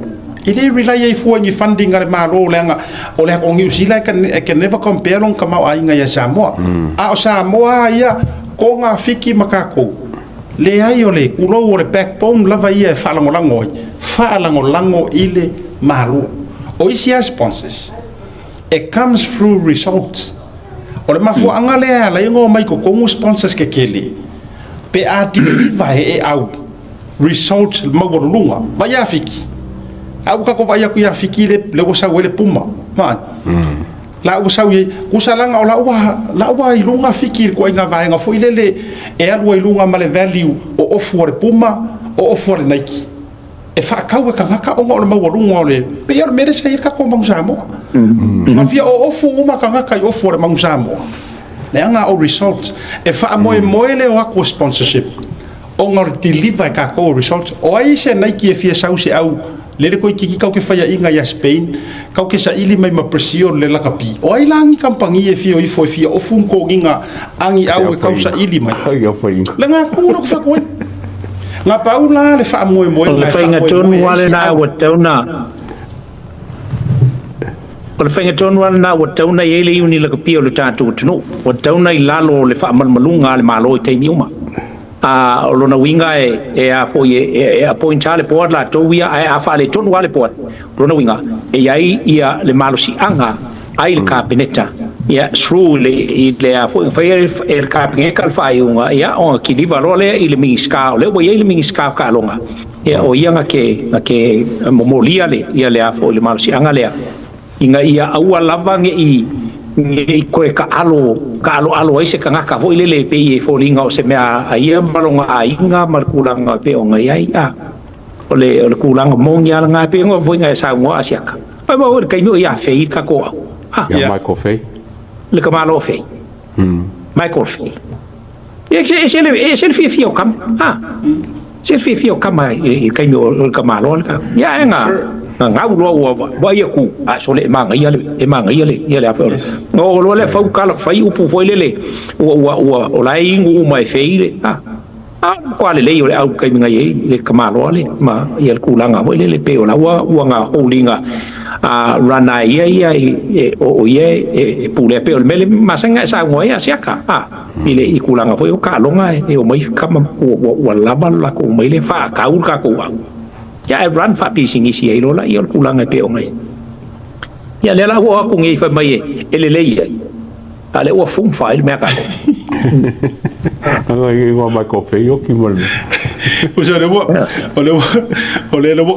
ile rely ai fu ngi funding ale malo lenga o le ko ngi usila can never compare on kama ai nga ya Samoa a o Samoa ia ko nga fiki makako le ai o le kulo o le backbone lava ia fa lango ile malo o isi sponsors. It comes through results. O le mafuanga lea la ingo mai ko kongu sponsors ke kele. Pe a deliver e au results mawarulunga. Vaya fiki. Au ka ko vaya ku ya fiki le ko sa wele puma. Ma. La u sa ye kusalanga o la wa ilunga fiki ko inga vai nga fo ilele e alu ilunga male value o offer puma o offer Nike. E fa kau ka ngaka o ngol mawarunga ole. Pe yer mere sa ka ko mangusamo. Ma fia o ofu uma ka ngaka i offer mangusamo. Le anga o results e fa moe le o ako sponsorship o ngor deliver ka ko results o ai se Nike e fia sausi au le ko kiki kau ke faya inga ya Spain kau ke sa ili mai ma presio le la kapi o ai langi kampangi e fia o fia o fun ko ginga angi au e kau sa ili mai le nga ko no fa ko nga paula le fa moe le fa nga tonu wale na wa tauna o le whainga tonu ana na wa tauna i ele iuni laka pia o le tātou tunu. Wa tauna i lalo le wha malmalunga le malo i teimi uma. O lona winga e a fo e a pointa le poa la tau ia a wha le tonu ale poa. Lona winga e ai ia le malo si anga ai le kāpeneta. Ia through le a fo whai e le kāpeneka le whai unga ia o ki liva role i le mingi ska o le wa i le mingi ska ka longa. Ia o ia ngake momolia le ia le a fo le malo si anga lea. Inga ia aua lava nge koe ka alo ai se ka ngaka vo ilele pe i folinga o se mea a ia malonga a inga markulanga pe o ngai ai a ole kulanga mongia nga pe ngo vo inga e sa mo asiaka ai ba o kai no ia fei ka ko ha ya Michael Fay le ka malo fei Michael Fay e se le fi o kam ha se le fi o kam ai kai no ka malo ka ya nga ngau lo wa ia ku a sole manga ia le afa no lo le fau kala fai upu foi le o la ingu mai feile ko le le au kai minga ye le kamalo le ma ia ku langa mo le pe o la wa nga holdinga a rana ia o ye pule pe o mele masanga sa mo ia siaka ile ikulanga foi o kalonga e o mai kama wa lava la ko mai le fa ka ur ka ko ya e run fa pising isi ai lola ia kulanga pe o mai ya le la wo aku ngi fa mai ele le ia ale o fum file me ka ai ngo mai ko fe yo ki mo o se le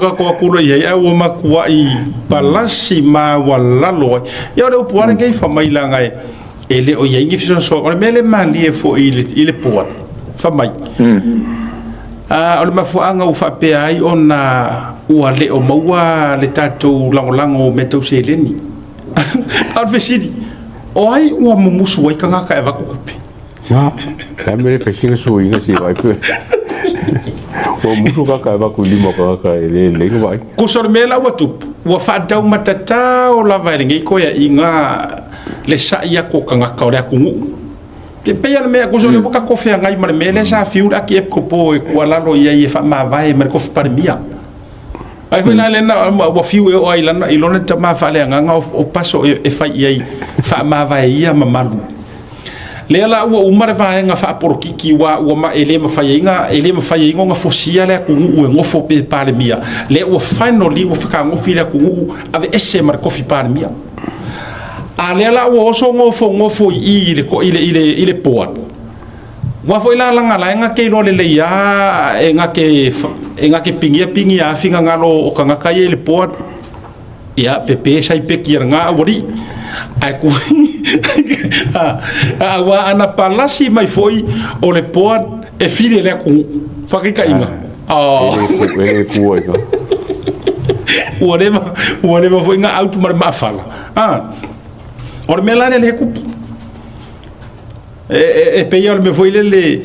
ka ko ku lo ia o ma ku ai palasi ma wala lo ya le po ngi fa mai la ngai ele o ia ngi fi so o mele mali e fo ile po fa mai o le mafuanga u whapea ai o na ua le o maua le tātou langolango me tau se leni. Ar vesiri, o ai ua mumusu ai ka ngaka e wakukupe. Ka mere pesinga su inga si vai pe. O musu ka waku lima ka e le vai. Ko sor mela ua tupu, ua whaatau matata o lava e ngei koia inga le sa ia ko ka ngaka o le akungu. Ke pea le mea kuso le boka kofe a ngai mele sa fiura ki e kopo e kua lalo ia i e wha maa vai mare kofe parimia. Ai whena lena wa fiu e o ai lana i lona ta maa whale a nganga o paso e whai iai wha maa vai ia mamalu. Lea la ua umare vai nga wha aporokiki ua ma ele ma whai inga nga fosia le a kungu ue ngofo pe parimia. Lea ua finally ua whaka ngofi le a kungu ave ese mare kofe parimia. Ale la wo so ngofo i ile poa wa foi la nga la nga ke lo le ya nga ke pingi a finga ngalo o kanga kai ile poa ya pepe sai pe ki nga wori ai ku wa ana palasi mai foi o le poa e fili le ku fa ke kainga ele ku oi whatever foi nga auto mar mafala or melane le kup e peior me foi le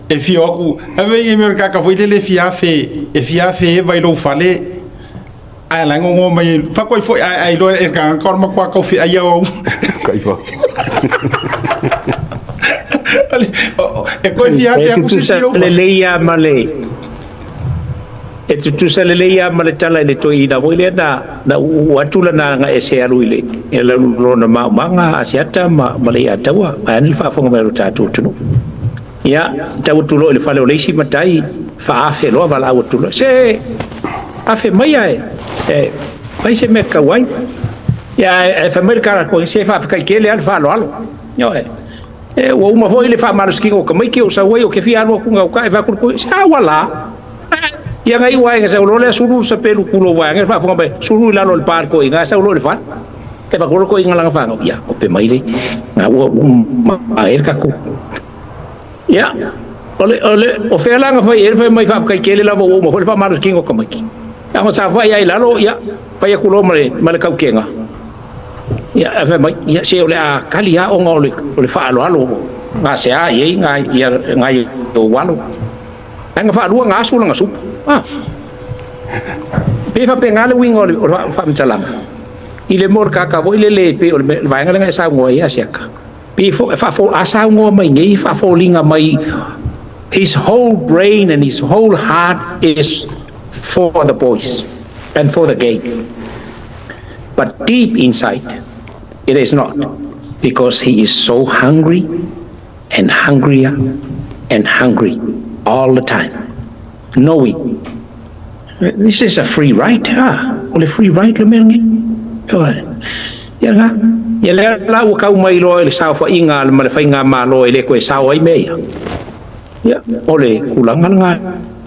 e fioku ave ngi mer ka foi le fiafe vai lo fale ai la ngo mai fa koi foi ai lo e ka kor ma kwa ko fi ai o kai fa e koi fiafe ku si le leia male e tu sale leia male tala le to ida voi le na watula na nga ese alu ile e la lona manga asiata male atawa ani fa fonga mero tatu tunu ya tau tulo le fale o leisi matai fa afe lo vala o tulo se afe mai ai pai se me kawai ya fa mer kara ko se fa ka ke le al fa lo yo o uma foi le fa malos kingo ka mai ke o sa wai o ke fi ano ku ngau ka va ku sa wala ia ngai wai nga sa lo le suru sa pelu kulo wa nga fa fa ba suru la lo par ko nga sa lo le fa e va ko inga lang fa ya o pe mai le nga o ma er ka ku ya ole o fe la nga fa er fa mai fa ka ke le la o mo fa malos kingo ka mai ya mo sa fa ya la lo ya fa ya kulo male ka ke nga ya fa mai ya se ole a kalia o nga ole fa lo nga se a ye nga ya nga yo walo nga fa lu nga su nga su pe fa pengale wing o fa mtalang ile mor ka vo ile pe o vai nga sa ngo ya siaka pe fa fo asa ngo mai ngi fa fo linga mai his whole brain and his whole heart is for the boys and for the game, but deep inside it is not, because he is so hungry and hungrier and hungry all the time, knowing this is a free ride. Only free ride lo mengi. Ya nga. Ya la o ka mai lo le sa fa inga le fa inga ma lo le ko sa ai me ya. Ya ole kulangan nga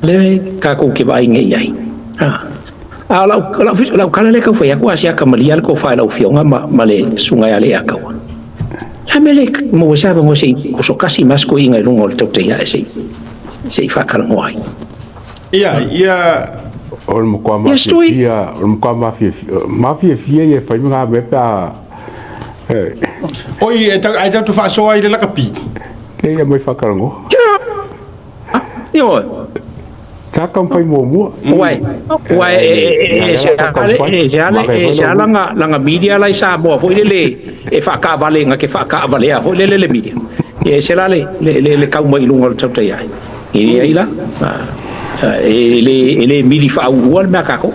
le ka ku ke ba inga yai. La kala le ka fa ya ko asia ka malia ko fa la fionga ma le sunga ya le aka. La mele mo sa ngo sei ko so kasi mas ko inga lungo le te ya sei fa kala ngoi. Ia o mo kwa mafia ye fa nga be pa oi ai tu fa so ai la kapi le ya mai fa karango yo ta kam fai mo wai se langa media lai sa mo fo le e fa ka vale nga ke fa ka vale ho le media e se la le ka mo ilungo tsa ya e ila ele mili fa wal ma ka ko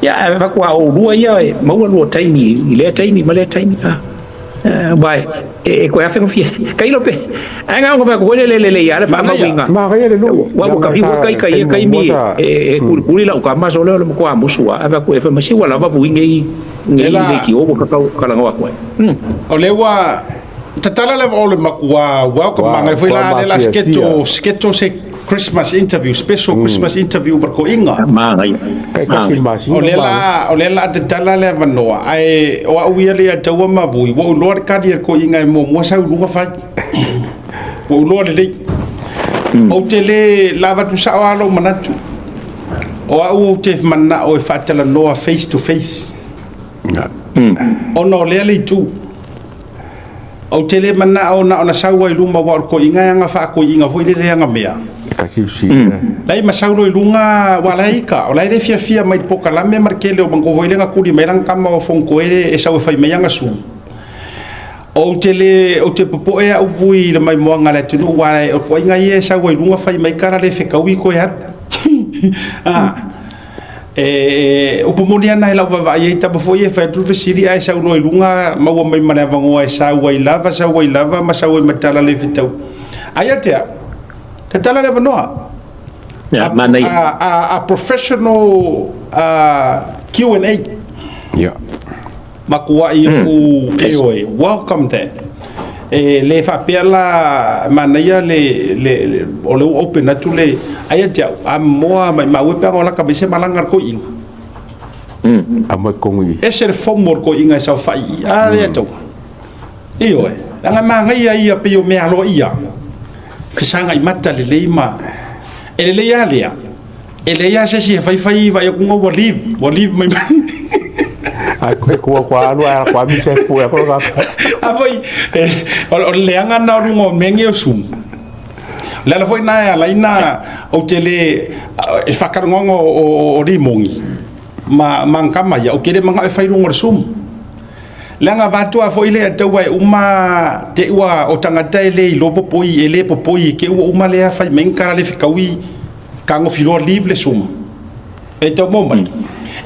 ya fa kwa o lua ya mo lo taimi ile taimi male taimi bai e ko ya fa fi kai lo pe anga ko fa ko le ya le fa ma winga ma ga le lo wa ko kai mi e ku la ko ma so le ko amusua fa ko fa ma si wala va winga ngi ki o ko ka la ngwa ko o le wa tatala le o le makua wa ko ma ngai foi la sketto se Christmas interview, special Christmas interview berko inga. O lela te tala le vanoa. Ai o uia le taua mavui. Wo lor kadi ko inga mo mo sa lunga fai. Wo lor le. O te le lava tu sa alo manatu. O te mana o fatala noa face to face. O no le tu. O te le mana o na sa wa luma wa ko inga nga fa ko inga foi le nga mea. Lai masauro i lunga wala ika o lai le fia mai poka la me markele o bango voile nga kuri mai rang kama o fonko e sa o fai mai nga su o te popo e au vui le mai moanga le tunu wala o ko inga ye sa o lunga fai mai kara le fe kawi ko ya o pomoni ana la va ye ta bofo ye fa tu fe siri ai sa no lunga ma o mai mana vango ai sa o lava ma sa o matala le vitau ayatea tala le vanoa a professional Q&A makua i welcome that le fa pela manaya le o le open atu le aya ja a moa mai ma we panga la ka bise malanga ko inga a mai kongi ese fomor ko inga sa fai a le to iyo nga manga ia pe yo me alo ia fisanga i mata le leima ele le alia ele ya se si fai vai ko ngo live mai ai ko anu ara ko mi se pu ko ga a foi o le anga na ngo mengi o sum la foi na la ina o tele e fakar ngo o rimongi mangkama ya o kede manga fai ngo sum langa vatu a foi le te wai uma te wa o tangata ele lo popoi ele popoi ke uma le fai menkara le fikawi kango filo libre sum e te moment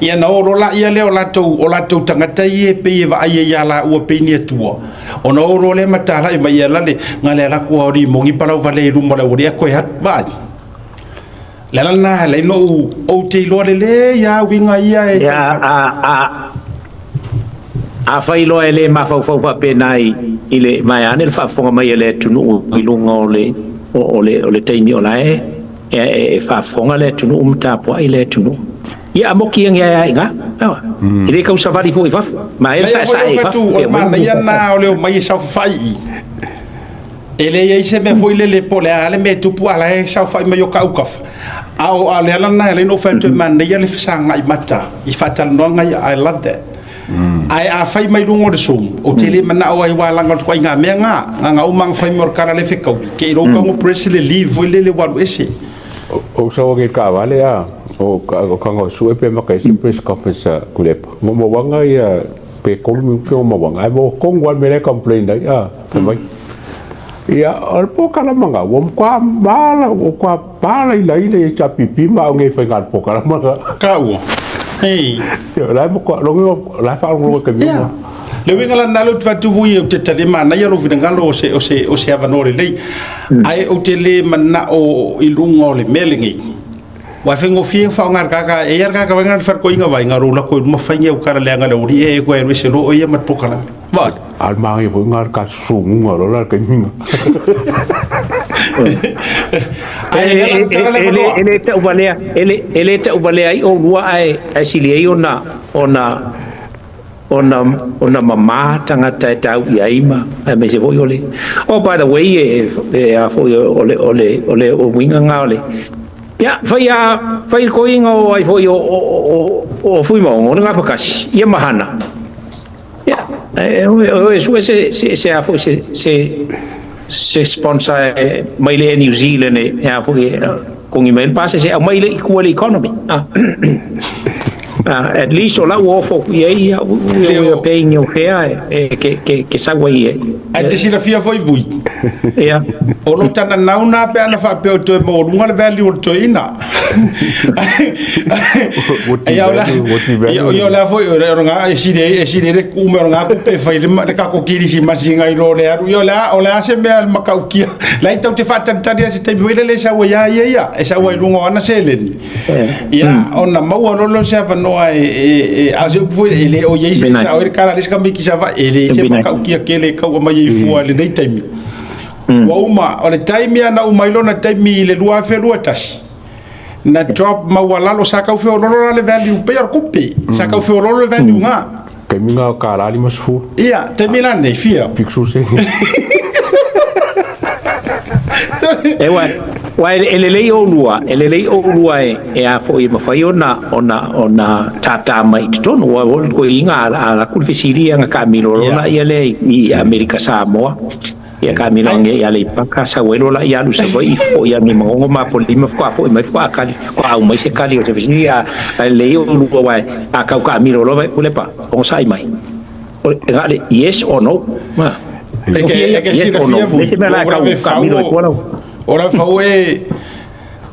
ia na oro la ia le o lato tangata ie pe va ia ya la o pe ni tua o no oro le matala i mai la le ngale la ko ri mongi para vale rumo le ori ko hat ba la na le no o te lo le ya winga ia e a fai lo ele ma fa penai ile mai ane fa fonga mai ele tunu i lunga ole taimi o lai e fa fonga le tunu umta po ile tunu ia moki yang inga ile kau safari fo ifa ma ele sa e fa ma ia na ole mai sa fai ele ia se me foi le pole ale me tupu ala e sa fai mai o ka ukaf au ale ala na ele no fa tu man ia le fisanga i mata I fatal no ngai I love that ai a fai mai lungo de sum o tele mana o ai wala ngal ko nga me nga umang fai mor kara le fekau ke ro ka mo presle live le walu ese o sa o ke ka vale a o ka ngo su e pe ma ka si press conference kulepa mo wanga ia pe ko mi ko mo wanga ai mo ko ngwa me le complain dai pe mai ia o po kala manga wo kwa bala ile cha pipi ma nge fa ngal po kala manga ka wo hey la mo ko lo la fa lo ke mi le winga la nalo fa tu vui o te tale mana ia lo vinga lo o se avanore lei ai o te le mana o ilunga o le melingi wa fengo fie fa ngar kaka e yar kaka ngar far ko inga vai ngaro la ko mo fa nyau kara le ngale uri e ko e se ro o ia mat pokala va al mangi vo ngar ka sungu ngaro la ke mi ele ta ubalea I o lua ai sili ona mama tangata tau iaima me se foi ole oh by the way a foi ole o winga ngale ya fai ko inga o ai foi o fui mo nga pakasi ia mahana ya o se a foi se sponsor mai le New Zealand e foi con i men passe se mai le equal economy at least ola wo fo ye we paying you fair que sa way a te sina fia foi vui ya o lo tana nauna pe ana fa pe o to mo lunga le value o to ina yo la foi o nga e sire de ku me nga ku pe fa le ka ko kiri si masinga I ro le aru yo la o la se me al makaukia la ita te fa tan tania se te vile le sa ya e sa way lunga ana selen ya ona mau lo se va no e a se foi ele o ye se sa o cara les kambi ki sa va ele se makaukia kele ka o mai fu ale nei taimi wa uma o le taimi ana uma ilona taimi le lua fe lua tas na drop ma wala lo saka fe lo le value pe ar kupe saka fe lo le value nga ke mi nga ka la mas fu ia taimi la nei fia pixu se wa ele o lua e a foi ma fai ona tata mai tonu wa ko inga ala kulfisiria nga kamilo la ile I America Samoa ia kamilo nge ia le paka sa welo la ia lu sa vai fo ia mi mongo ma polima fo mai fo akali ko au mai se kali o te visia le o lua wa a ka kamilo lo vai kulepa o sai mai o gale yes or no ma que si la fia ora fa we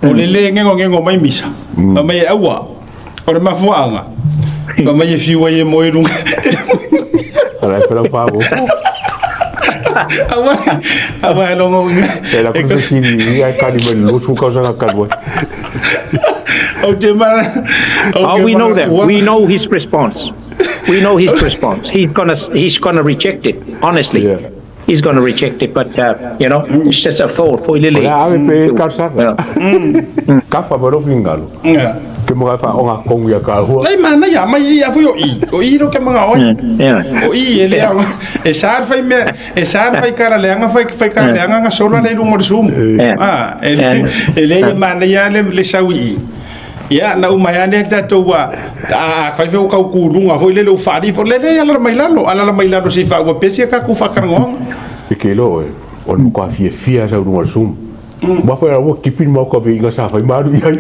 o le ngengo mai misa mai awa ora ma fuanga fa mai fi we mo iru ala pero fa bo awa lo mo la cosa si ia kali me lo su causa na kalwa o te mara we know that we know his response he's gonna reject it honestly he's going to reject it, but you know, it's just a thought for Lily. Kafa baro fingalo. Ke mo fa onga kongia ka ho. Lai mana ya mai ia fu o I ro ke manga oi. O I ele e sar fai me e sar fai cara le anga fai cara le anga solo le rumo sum. Ele mana ya le sawi. Ya na umaya ne ta to wa a fai fe o ka ku lunga foi le lo fari fo le ala mai lalo si fa wa pesi ka ku fa karngo ke lo on ko fia sa no sum ba fa o kipin mo ko bi nga sa fa maru ya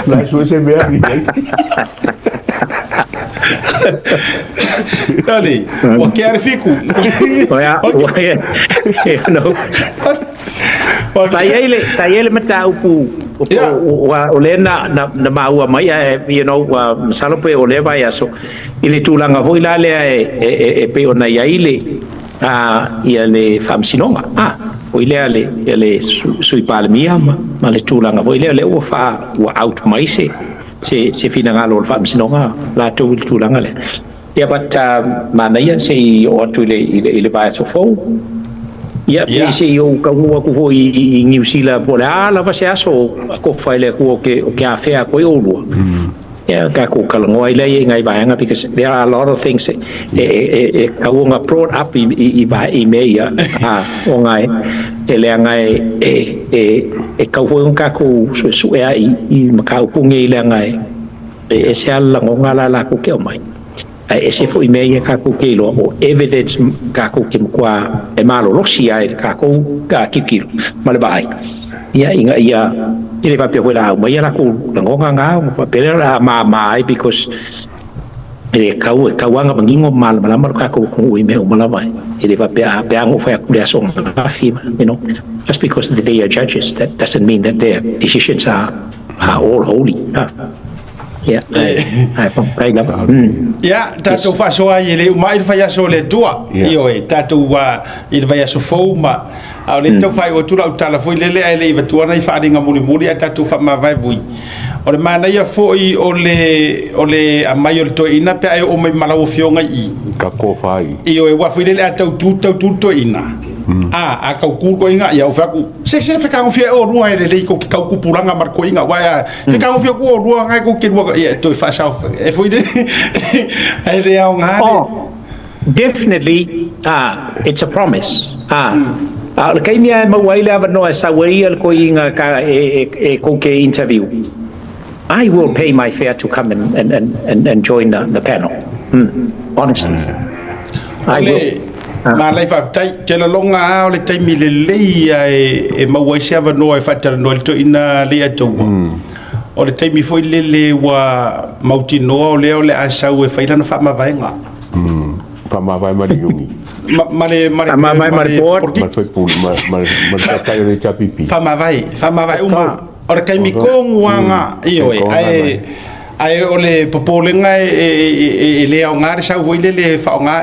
la su se me ari dale o que ar fiku no saya mata upu o le na maua mai you know salope o le vai aso ile tulanga foi la le e pe ona ia ile ia le whaamsinonga. O ilea le sui palemia ma le tūlanga. O ilea le ua ua out mai se whina ngalo le whaamsinonga la tū le tūlanga le. Ia but mana ia se i o atu i le bae so fau. Ia se i o kaungua kuho i New Zealand po le lava se aso ko whaile kuo ke a whea koe o lua. Yeah, kako kalangoa I lei ngai vaenga because there are a lot of things kaunga brought up I meia o ngai ele ngai kauhoi kako suea I makau pungi le ngai se ala ngonga la ko ke mai se foi meia kako ke lo o evidence kako ke kwa malo rosia kako ka kikilo male bai inga Ele vai pegar lá, mas ela com ngonga papel lá mai because ele kauanga bangingo mal malamar ka ko email malamai ele vai pegar ngo foi a criação da firma just because they are judges that doesn't mean that their decisions are all holy tatou fa'asoa ai le mai le fai aso le tua io tatou il vai aso fou ma au le tau fai o tula utala foi lele ai le ivatuana I wharinga muli a tatou whamawai vui o le mana ia foi o le amai o le toina pe ai o mai malau fionga I ka ko fai io e wafui lele a tau toina a kau ko inga ia o faku se feka ngofia o rua ele ko kau kupuranga mar ko inga wa feka ngofia ko rua ngai ko ke rua ia to fa sa e foi de ele au ngale definitely it's a promise le kaimia ma waila va no sa waia ko inga ka ko ke interview I will pay my fare to come and join the panel honestly I will ma lai fa tai ke la longa o le tai mi le e mawai se ava no e fatara no le to ina le ato o le tai mi foi le wa mauti no o le asau e faina na fa ma vaenga pa ma vai ma yungi ma le por ma foi pul ma tai le chapipi fa ma vai uma o le kai mi konguanga io ai o le popolenga e le au ngare sa voi le fa nga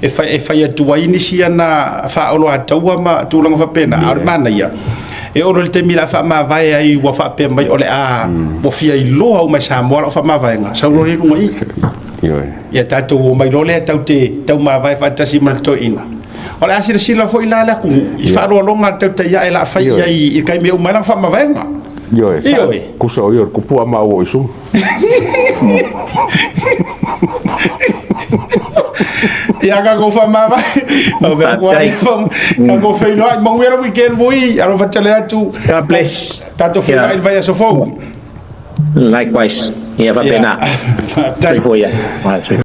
e fai atua ini sia na fa olo ataua ma tulanga fa pena ar mana ia e oro le temi la fa ma vai ai wa fa pe mai ole mo fia I lo au mai sa mo fa ma vai nga sa ro le runga ia tatu mai lo le tau ma vai fa tasi ma to ina ole asira sila fo ila la ku I fa ro longa tau te ia ela fa ia I kai me mai la fa ma vai nga ku so yo ku pu ma o isu ia ka go fa ma vai o ve ko ai fam ka go fe no mo wera weekend voi aro fa tele atu God bless tato fe ai vai so fo likewise ia va pena tai boia